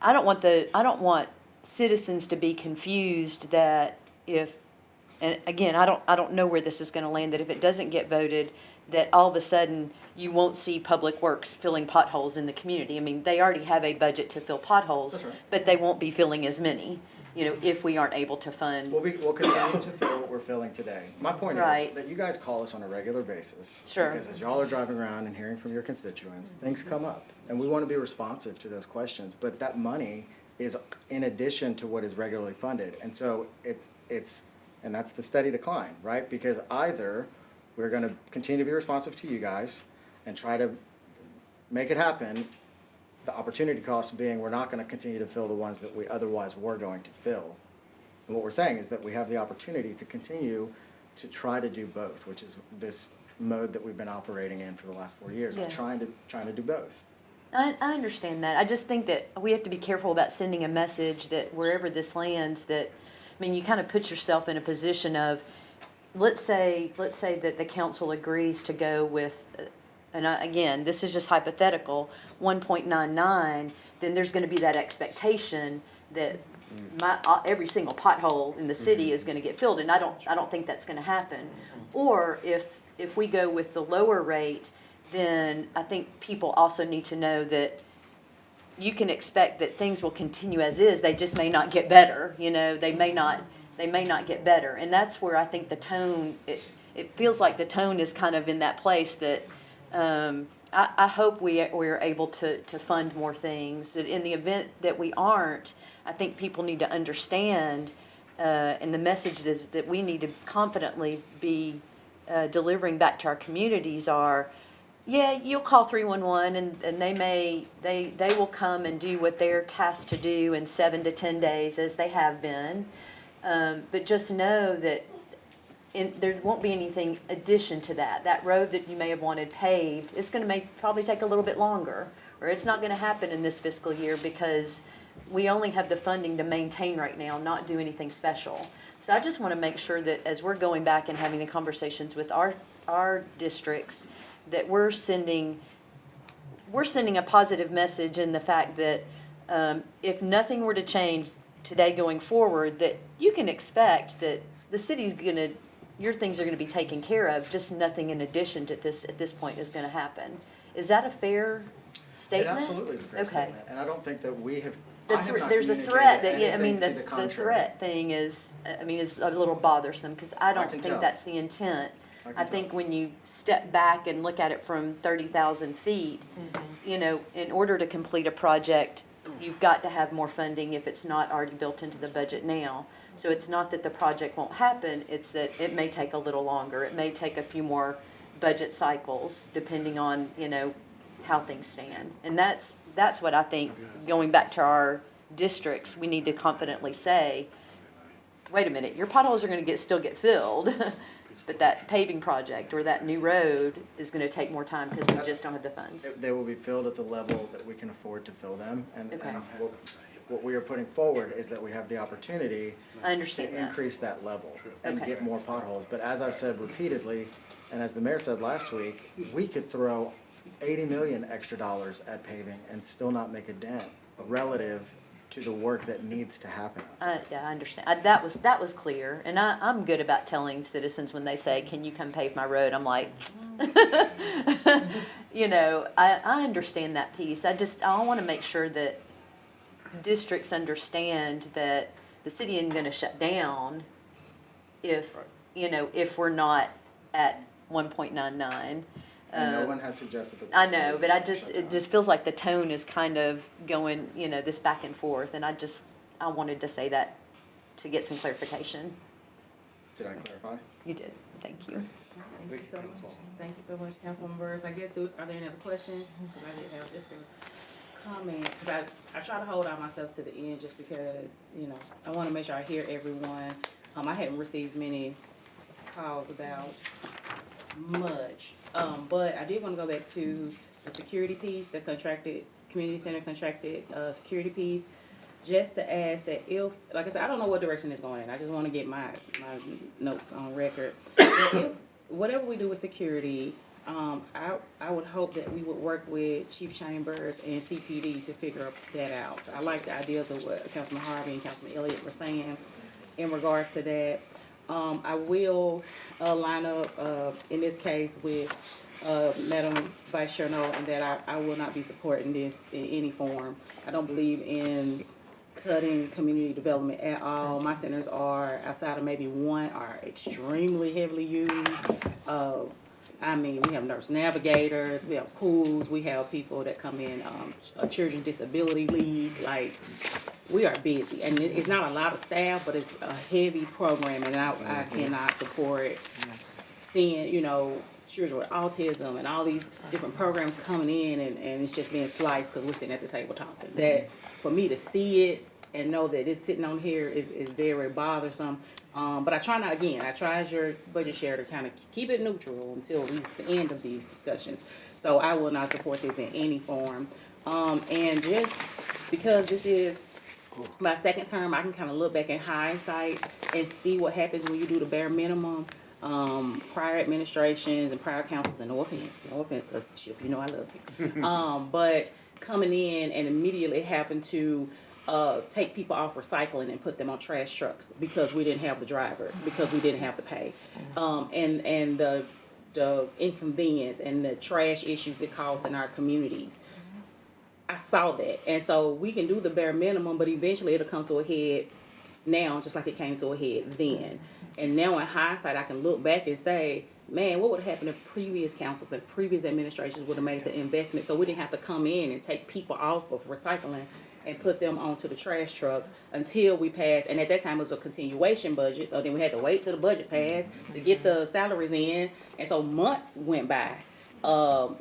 don't want citizens to be confused that if, and again, I don't know where this is gonna land, that if it doesn't get voted, that all of a sudden you won't see Public Works filling potholes in the community. I mean, they already have a budget to fill potholes, That's right. but they won't be filling as many, if we aren't able to fund. We'll continue to fill what we're filling today. My point is Right. that you guys call us on a regular basis. Sure. Because as y'all are driving around and hearing from your constituents, things come up. And we want to be responsive to those questions, but that money is in addition to what is regularly funded. And so and that's the steady decline, right? Because either we're gonna continue to be responsive to you guys and try to make it happen, the opportunity cost being we're not gonna continue to fill the ones that we otherwise were going to fill. And what we're saying is that we have the opportunity to continue to try to do both, which is this mode that we've been operating in for the last 4 years, Yeah. of trying to do both. I understand that. I just think that we have to be careful about sending a message that wherever this lands, that, you kind of put yourself in a position of, let's say that the council agrees to go with, again, this is just hypothetical, 1.99, then there's gonna be that expectation that every single pothole in the city is gonna get filled, and I don't think that's gonna happen. Or if we go with the lower rate, then I think people also need to know that you can expect that things will continue as is, they just may not get better, they may not get better. And that's where I think the tone, it feels like the tone is kind of in that place that, I hope we're able to fund more things. In the event that we aren't, I think people need to understand, and the message is that we need to confidently be delivering back to our communities are, yeah, you'll call 311 and they will come and do what they're tasked to do in 7 to 10 days, as they have been. But just know that there won't be anything addition to that. That road that you may have wanted paved, it's gonna probably take a little bit longer, or it's not gonna happen in this fiscal year because we only have the funding to maintain right now, not do anything special. So I just wanna make sure that as we're going back and having the conversations with our districts, that we're sending a positive message in the fact that if nothing were to change today going forward, that you can expect that the city's gonna, your things are gonna be taken care of, just nothing in addition to this, at this point is gonna happen. Is that a fair It statement? absolutely is a fair Okay. statement, and I don't think that we have, The I have thre- not there's a communicated threat that, yeah, I mean, anything to the contrary. threat thing is, is a little bothersome, cause I don't can think tell. that's the intent. I can I think when you step back and look at it from 30,000 feet, you know, in order to complete a project, you've got to have more funding if it's not already built into the budget now. So it's not that the project won't happen, it's that it may take a little longer. It may take a few more budget cycles, depending on, you know, how things stand. And that's what I think, going back to our districts, we need to confidently say, wait a minute, your potholes are gonna still get filled, but that paving project or that new road is gonna take more time because we just don't have the funds. They will be filled at the level that we can afford to fill them, and Okay. what we are putting forward is that we have the opportunity I understand to that. increase that level and Okay. get more potholes. But as I've said repeatedly, and as the mayor said last week, we could throw 80 million extra dollars at paving and still not make a dent relative to the work that needs to happen. Yeah, I understand. That was clear, and I'm good about telling citizens when they say, "Can you come pave my road?" I'm like, you know, I understand that piece. I want to make sure that districts understand that the city isn't going to shut down if, you know, if we're not at 1.99. And no one has suggested that. the I city know, but would shut it down. just feels like the tone is kind of going, you know, this back and forth, and I wanted to say that to get some clarification. Did I clarify? You did, thank you. Thank you so much. Thank you so much, Councilwoman Burrs. I guess, are there any other questions? Because I did have just a comment, because I try to hold out myself to the end just because, you know, I want to make sure I hear everyone. I hadn't received many calls about much, but I did want to go back to the security piece, the community center contracted, security piece. Just to ask that if, like I said, I don't know what direction it's going in. I just want to get my notes on record. If, whatever we do with security, I would hope that we would work with Chief Chambers and CPD to figure that out. I like the ideas of what Councilman Harvey and Councilman Elliott were saying in regards to that. I will line up in this case with Madam Vice Chair Noel, and that I will not be supporting this in any form. I don't believe in cutting community development at all. My centers are, outside of maybe one, are extremely heavily used. I mean, we have nurse navigators, we have pools, we have people that come in, a children's disability league, like, we are busy. And it's not a lot of staff, but it's a heavy program, and I cannot support seeing, you know, children with autism and all these different programs coming in, and it's just being sliced because we're sitting at the table talking. That, for me to see it and know that it's sitting on here is very bothersome. But I try as your budget chair to kind of keep it neutral until we reach the end of these discussions. So I will not support this in any form. And just because this is my second term, I can kind of look back in hindsight and see what happens when you do the bare minimum. Prior administrations and prior councils, and no offense, because Chip, you know I love you. But coming in and immediately having to take people off recycling and put them on trash trucks because we didn't have the drivers, because we didn't have the pay, and the inconvenience and the trash issues it caused in our communities. I saw that, and so we can do the bare minimum, but eventually it'll come to a head now, just like it came to a head then. And now in hindsight, I can look back and say, man, what would have happened if previous councils and previous administrations would have made the investment so we didn't have to come in and take people off of recycling and put them onto the trash trucks until we passed. And at that time, it was a continuation budget, so then we had to wait till the budget passed to get the salaries in. And so months went by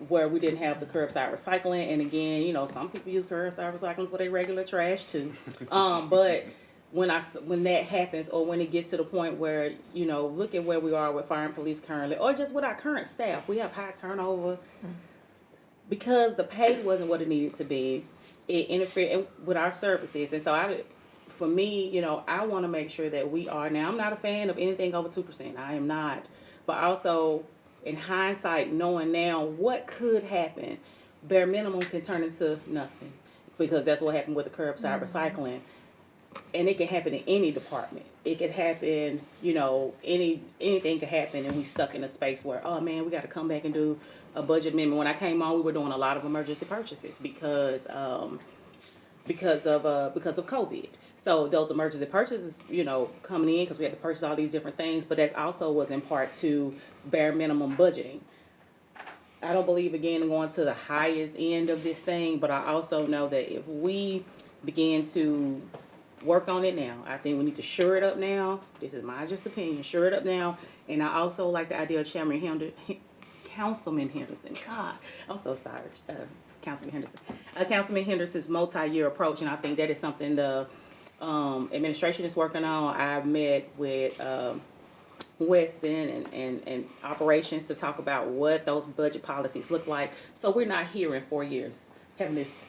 where we didn't have the curbside recycling. And again, you know, some people use curbside recycling for their regular trash too. But when that happens, or when it gets to the point where, you know, look at where we are with fire and police currently, or just with our current staff, we have high turnover because the pay wasn't what it needed to be. It interfered with our services. And so for me, you know, I want to make sure that we are, now I'm not a fan of anything over 2%. I am not. But also, in hindsight, knowing now what could happen, bare minimum can turn into nothing, because that's what happened with the curbside recycling. and it can happen in any department. It could happen, you know, anything could happen, and we stuck in a space where, oh man, we got to come back and do a budget amendment. When I came on, we were doing a lot of emergency purchases because of COVID. So those emergency purchases, you know, coming in because we had to purchase all these different things, but that also was in part to bare minimum budgeting. I don't believe again in going to the highest end of this thing, but I also know that if we begin to work on it now, I think we need to shore it up now. This is my just opinion, shore it up now. And I also like the idea of Councilman Henderson. God, I'm so sorry, Councilman Henderson. Councilman Henderson's multi-year approach, and I think that is something the administration is working on. I've met with Weston and operations to talk about what those budget policies look like. So we're not here in 4 years having this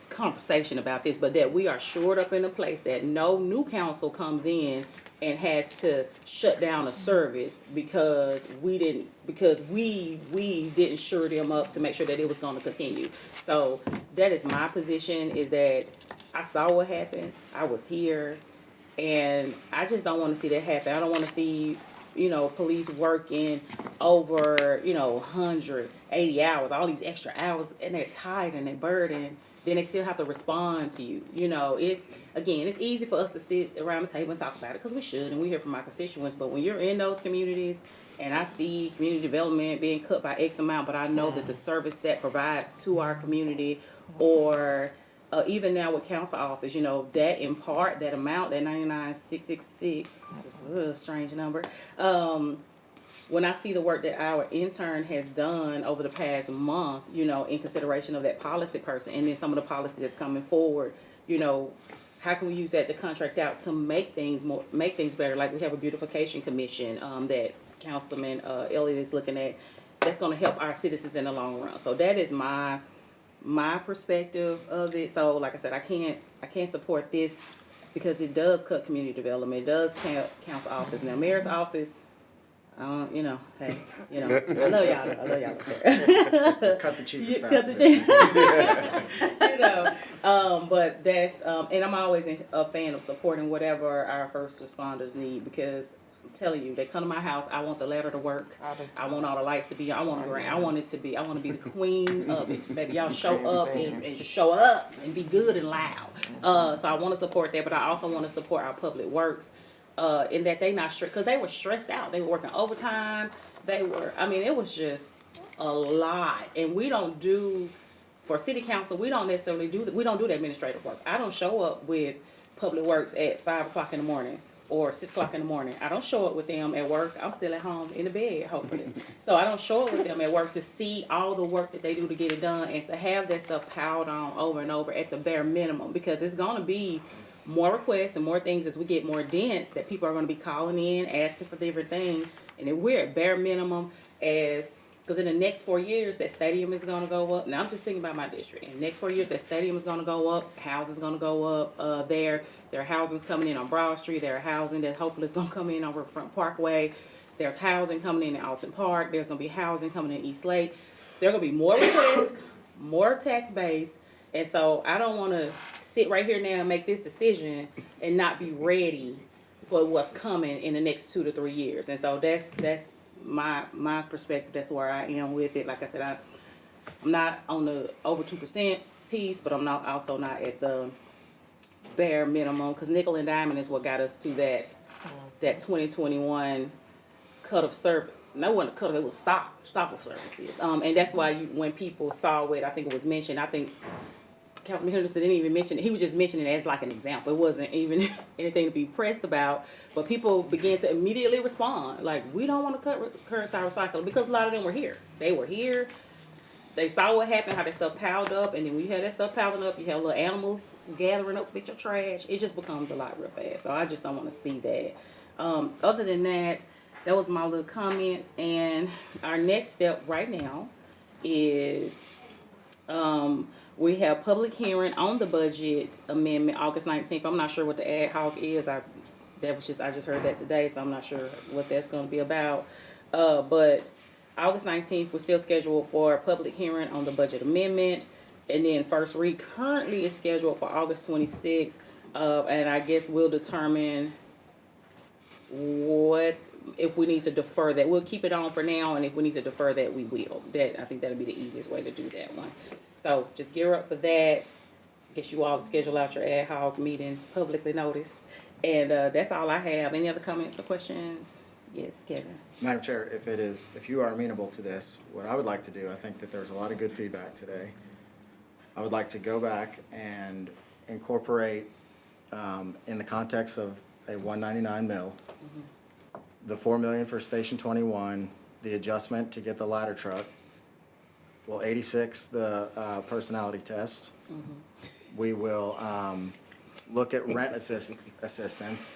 conversation about this, but that we are shored up in a place that no new council comes in and has to shut down a service because we didn't shore them up to make sure that it was going to continue. So that is my position, is that I saw what happened. I was here, and I just don't want to see that happen. I don't want to see, you know, police working over, you know, 180 hours, all these extra hours, and they're tired and they're burdened. Then they still have to respond to you. You know, it's easy for us to sit around the table and talk about it because we should, and we hear from our constituents. But when you're in those communities, and I see community development being cut by X amount, but I know that the service that provides to our community, or even now with council office, you know, that in part, that amount, that 99,666, this is a strange number. When I see the work that our intern has done over the past month, you know, in consideration of that policy person, and then some of the policy that's coming forward, you know, how can we use that to contract out to make things better? Like we have a beautification commission that Councilman Elliott is looking at. That's going to help our citizens in the long run. So that is my perspective of it. So like I said, I can't support this because it does cut community development. It does council office. Now mayor's office, you know, hey, you know, I love y'all up there. Cut the chief of staff. Cut the chief. You know, but that's, and I'm always a fan of supporting whatever our first responders need, because I'm telling you, they come to my house, I want the ladder to work. I want all the lights to be on. I want to be the queen of it. Baby, y'all show up and just show up and be good and loud. So I want to support that, but I also want to support our public works. In that they not stressed, because they were stressed out. They were working overtime. It was just a lot. And we don't do, for city council, we don't necessarily do the administrative work. I don't show up with public works at 5 o'clock in the morning or 6 o'clock in the morning. I don't show up with them at work. I'm still at home in the bed, hopefully. So I don't show up with them at work to see all the work that they do to get it done, and to have that stuff piled on over and over at the bare minimum, because it's going to be more requests and more things as we get more dense, that people are going to be calling in, asking for different things. And if we're at bare minimum, because in the next 4 years, that stadium is going to go up. Now, I'm just thinking about my district. In the next 4 years, that stadium is going to go up. Housing is going to go up there. There are housings coming in on Broad Street. There are housing that hopefully is going to come in over Front Parkway. There's housing coming in Alton Park. There's going to be housing coming in East Lake. There are going to be more requests, more tax base. And so I don't want to sit right here now and make this decision and not be ready for what's coming in the next 2 to 3 years. And so that's my perspective. That's where I am with it. Like I said, I'm not on the over 2% piece, but I'm also not at the bare minimum, because nickel and diamond is what got us to that 2021 cut of service. No one cut, it was stop of services. And that's why when people saw it, I think it was mentioned. I think Councilman Henderson didn't even mention it. He was just mentioning it as like an example. It wasn't even anything to be pressed about. But people began to immediately respond. Like, we don't want to cut curbside recycling, because a lot of them were here. They were here. They saw what happened, how that stuff piled up. And then when you had that stuff piling up, you have little animals gathering up with your trash. It just becomes a lot real fast. So I just don't want to see that. Other than that, that was my little comments. And our next step right now is we have public hearing on the budget amendment August 19th. I'm not sure what the ad hoc is. I just heard that today, so I'm not sure what that's going to be about. But August 19th, we're still scheduled for a public hearing on the budget amendment. And then first read currently is scheduled for August 26th. And I guess we'll determine what, if we need to defer that. We'll keep it on for now, and if we need to defer that, we will. That, I think that'll be the easiest way to do that one. So just gear up for that. Guess you all schedule out your ad hoc meeting, publicly noticed. And, that's all I have. Any other comments or questions? Yes, Kevin? Madam Chair, if you are amenable to this, what I would like to do, I think that there was a lot of good feedback today. I would like to go back and incorporate, in the context of a 199 mil, the 4 million for Station 21, the adjustment to get the ladder truck, well, 86, the personality test. We will look at rent assistance,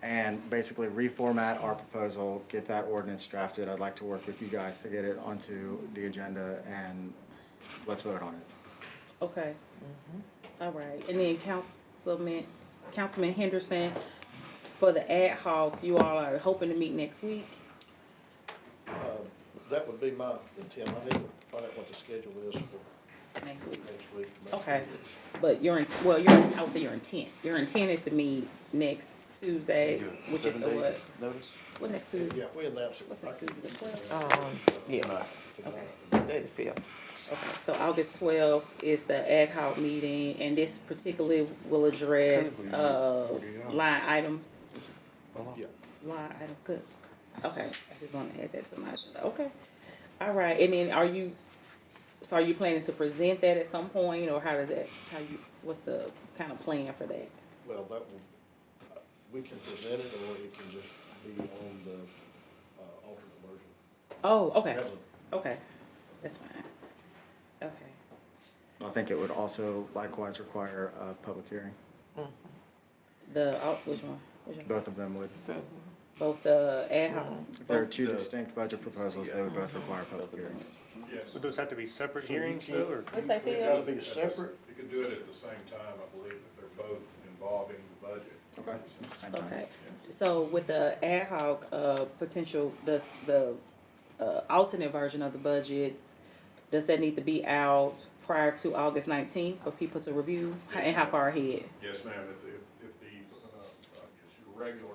and basically reformat our proposal, get that ordinance drafted. I'd like to work with you guys to get it onto the agenda, and let's vote on it. Okay. All right. And then Councilman Henderson, for the ad hoc, you all are hoping to meet next week? That would be my intent. I need to find out what the schedule is for Next week. next week. Okay. But your intent Your intent is to meet next Tuesday, which is the what? Notice? What next Tuesday? Yeah, if we announce it, What's I next can Tuesday, the 12th? Yeah, Okay. 35th. Okay, so August 12th is the ad hoc meeting, and this particularly will address, line items. Yeah. Line item, good. Okay, I just wanna add that to my agenda, okay. All right, and then are you planning to present that at some point, or what's the kind of plan for that? Well, that will, we can present it, or it can just be on the alternate version. Oh, okay, That's a- okay, that's fine. Okay, I think it would also likewise require a public hearing. which one? Both of them would. Both the ad hoc, If there are two distinct budget proposals, they would both require public hearings. Would those have to be separate hearings though, or? what's that, It's gotta Phil? be a separate, You could do it at the same time, I believe, if they're both involving the budget. Okay. Same time. Okay, so with the ad hoc, potential, the alternate version of the budget, does that need to be out prior to August 19th for people to review? And how far ahead? Yes, ma'am, if the, I guess your regular,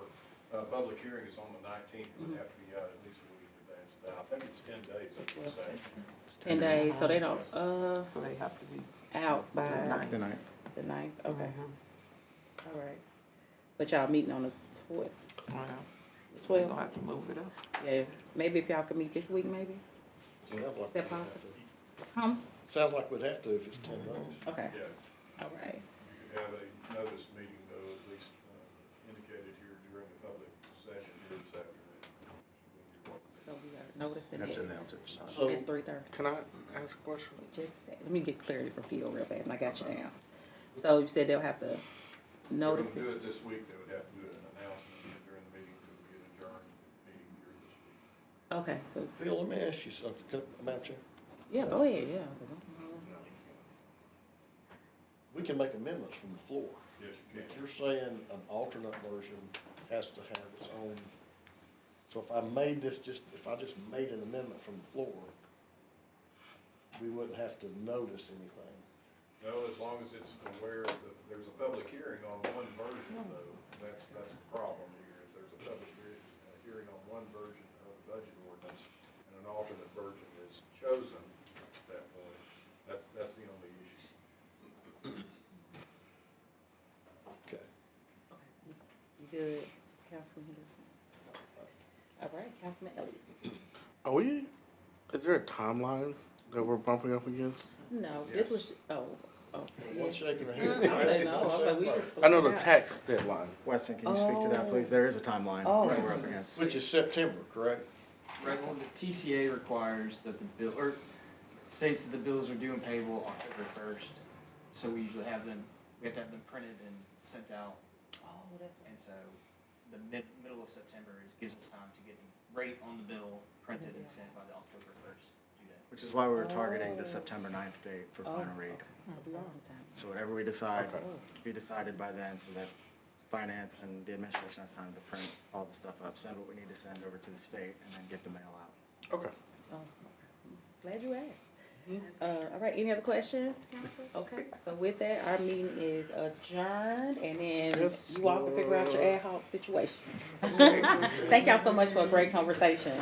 public hearing is on the 19th, it would have to be out at least a week in advance of that. I think it's 10 days, I would say. 10 days, so they don't, So they have to be out by Ninth. Good night. the 9th, okay. All right, but y'all meeting on the 12th? Well, The we're gonna 12th? have to move it up. Yeah, maybe if y'all could meet this week, maybe? sounds like Is that we'd have possible? to. Huh? Sounds like we'd have to if it's 10 days. Okay, Yeah, all right. you could have a notice meeting, though, at least indicated here during the public session here this afternoon. So we got notice in Have to it announce it. So, at 3:30. Can I ask a question? Just a second, let me get clarity from Phil real fast, and I got you down. So you said they'll have to notice If they're it? gonna do it this week, they would have to do an announcement during the meeting, because we get adjourned meeting here this week. Okay, so, Phil, let me ask you something, Madam Chair. yeah, go ahead, yeah. We can make amendments from the floor. Yes, you But can. you're saying an alternate version has to have its own, so if I made this if I just made an amendment from the floor, we wouldn't have to notice anything. No, as long as it's aware that there's a public hearing on one version, though, that's the problem here, is there's a public hearing on one version of the budget ordinance, and an alternate version is chosen at that point. That's the only issue. Okay. You good, Councilman Henderson? All right, Councilman Elliott. Is there a timeline that we're bumping up against? No, this was, One okay. shaking her head. I say no, okay, we just. I know the figured out. tax deadline. Weston, can you speak to that, please? There is a timeline Oh. that we're up against. Which is September, correct? Right, well, the TCA requires that the bill, or states that the bills are due and payable October 1st. So we usually have them, we have to have them printed and sent out. Oh, that's right. And so the middle of September gives us time to get the rate on the bill printed and sent by the October 1st due date. Which is why we were targeting the September 9th date for final read. So we are on time. So whatever we decide, be decided by then, so that finance and the administration has time to print all the stuff up, send what we need to send over to the state, and then get the mail out. Okay. Oh, glad you asked. All right, any other questions, council? Okay, so with that, our meeting is adjourned, and then Yes, you all can figure out your ad hoc situation. Thank y'all so much for a great conversation.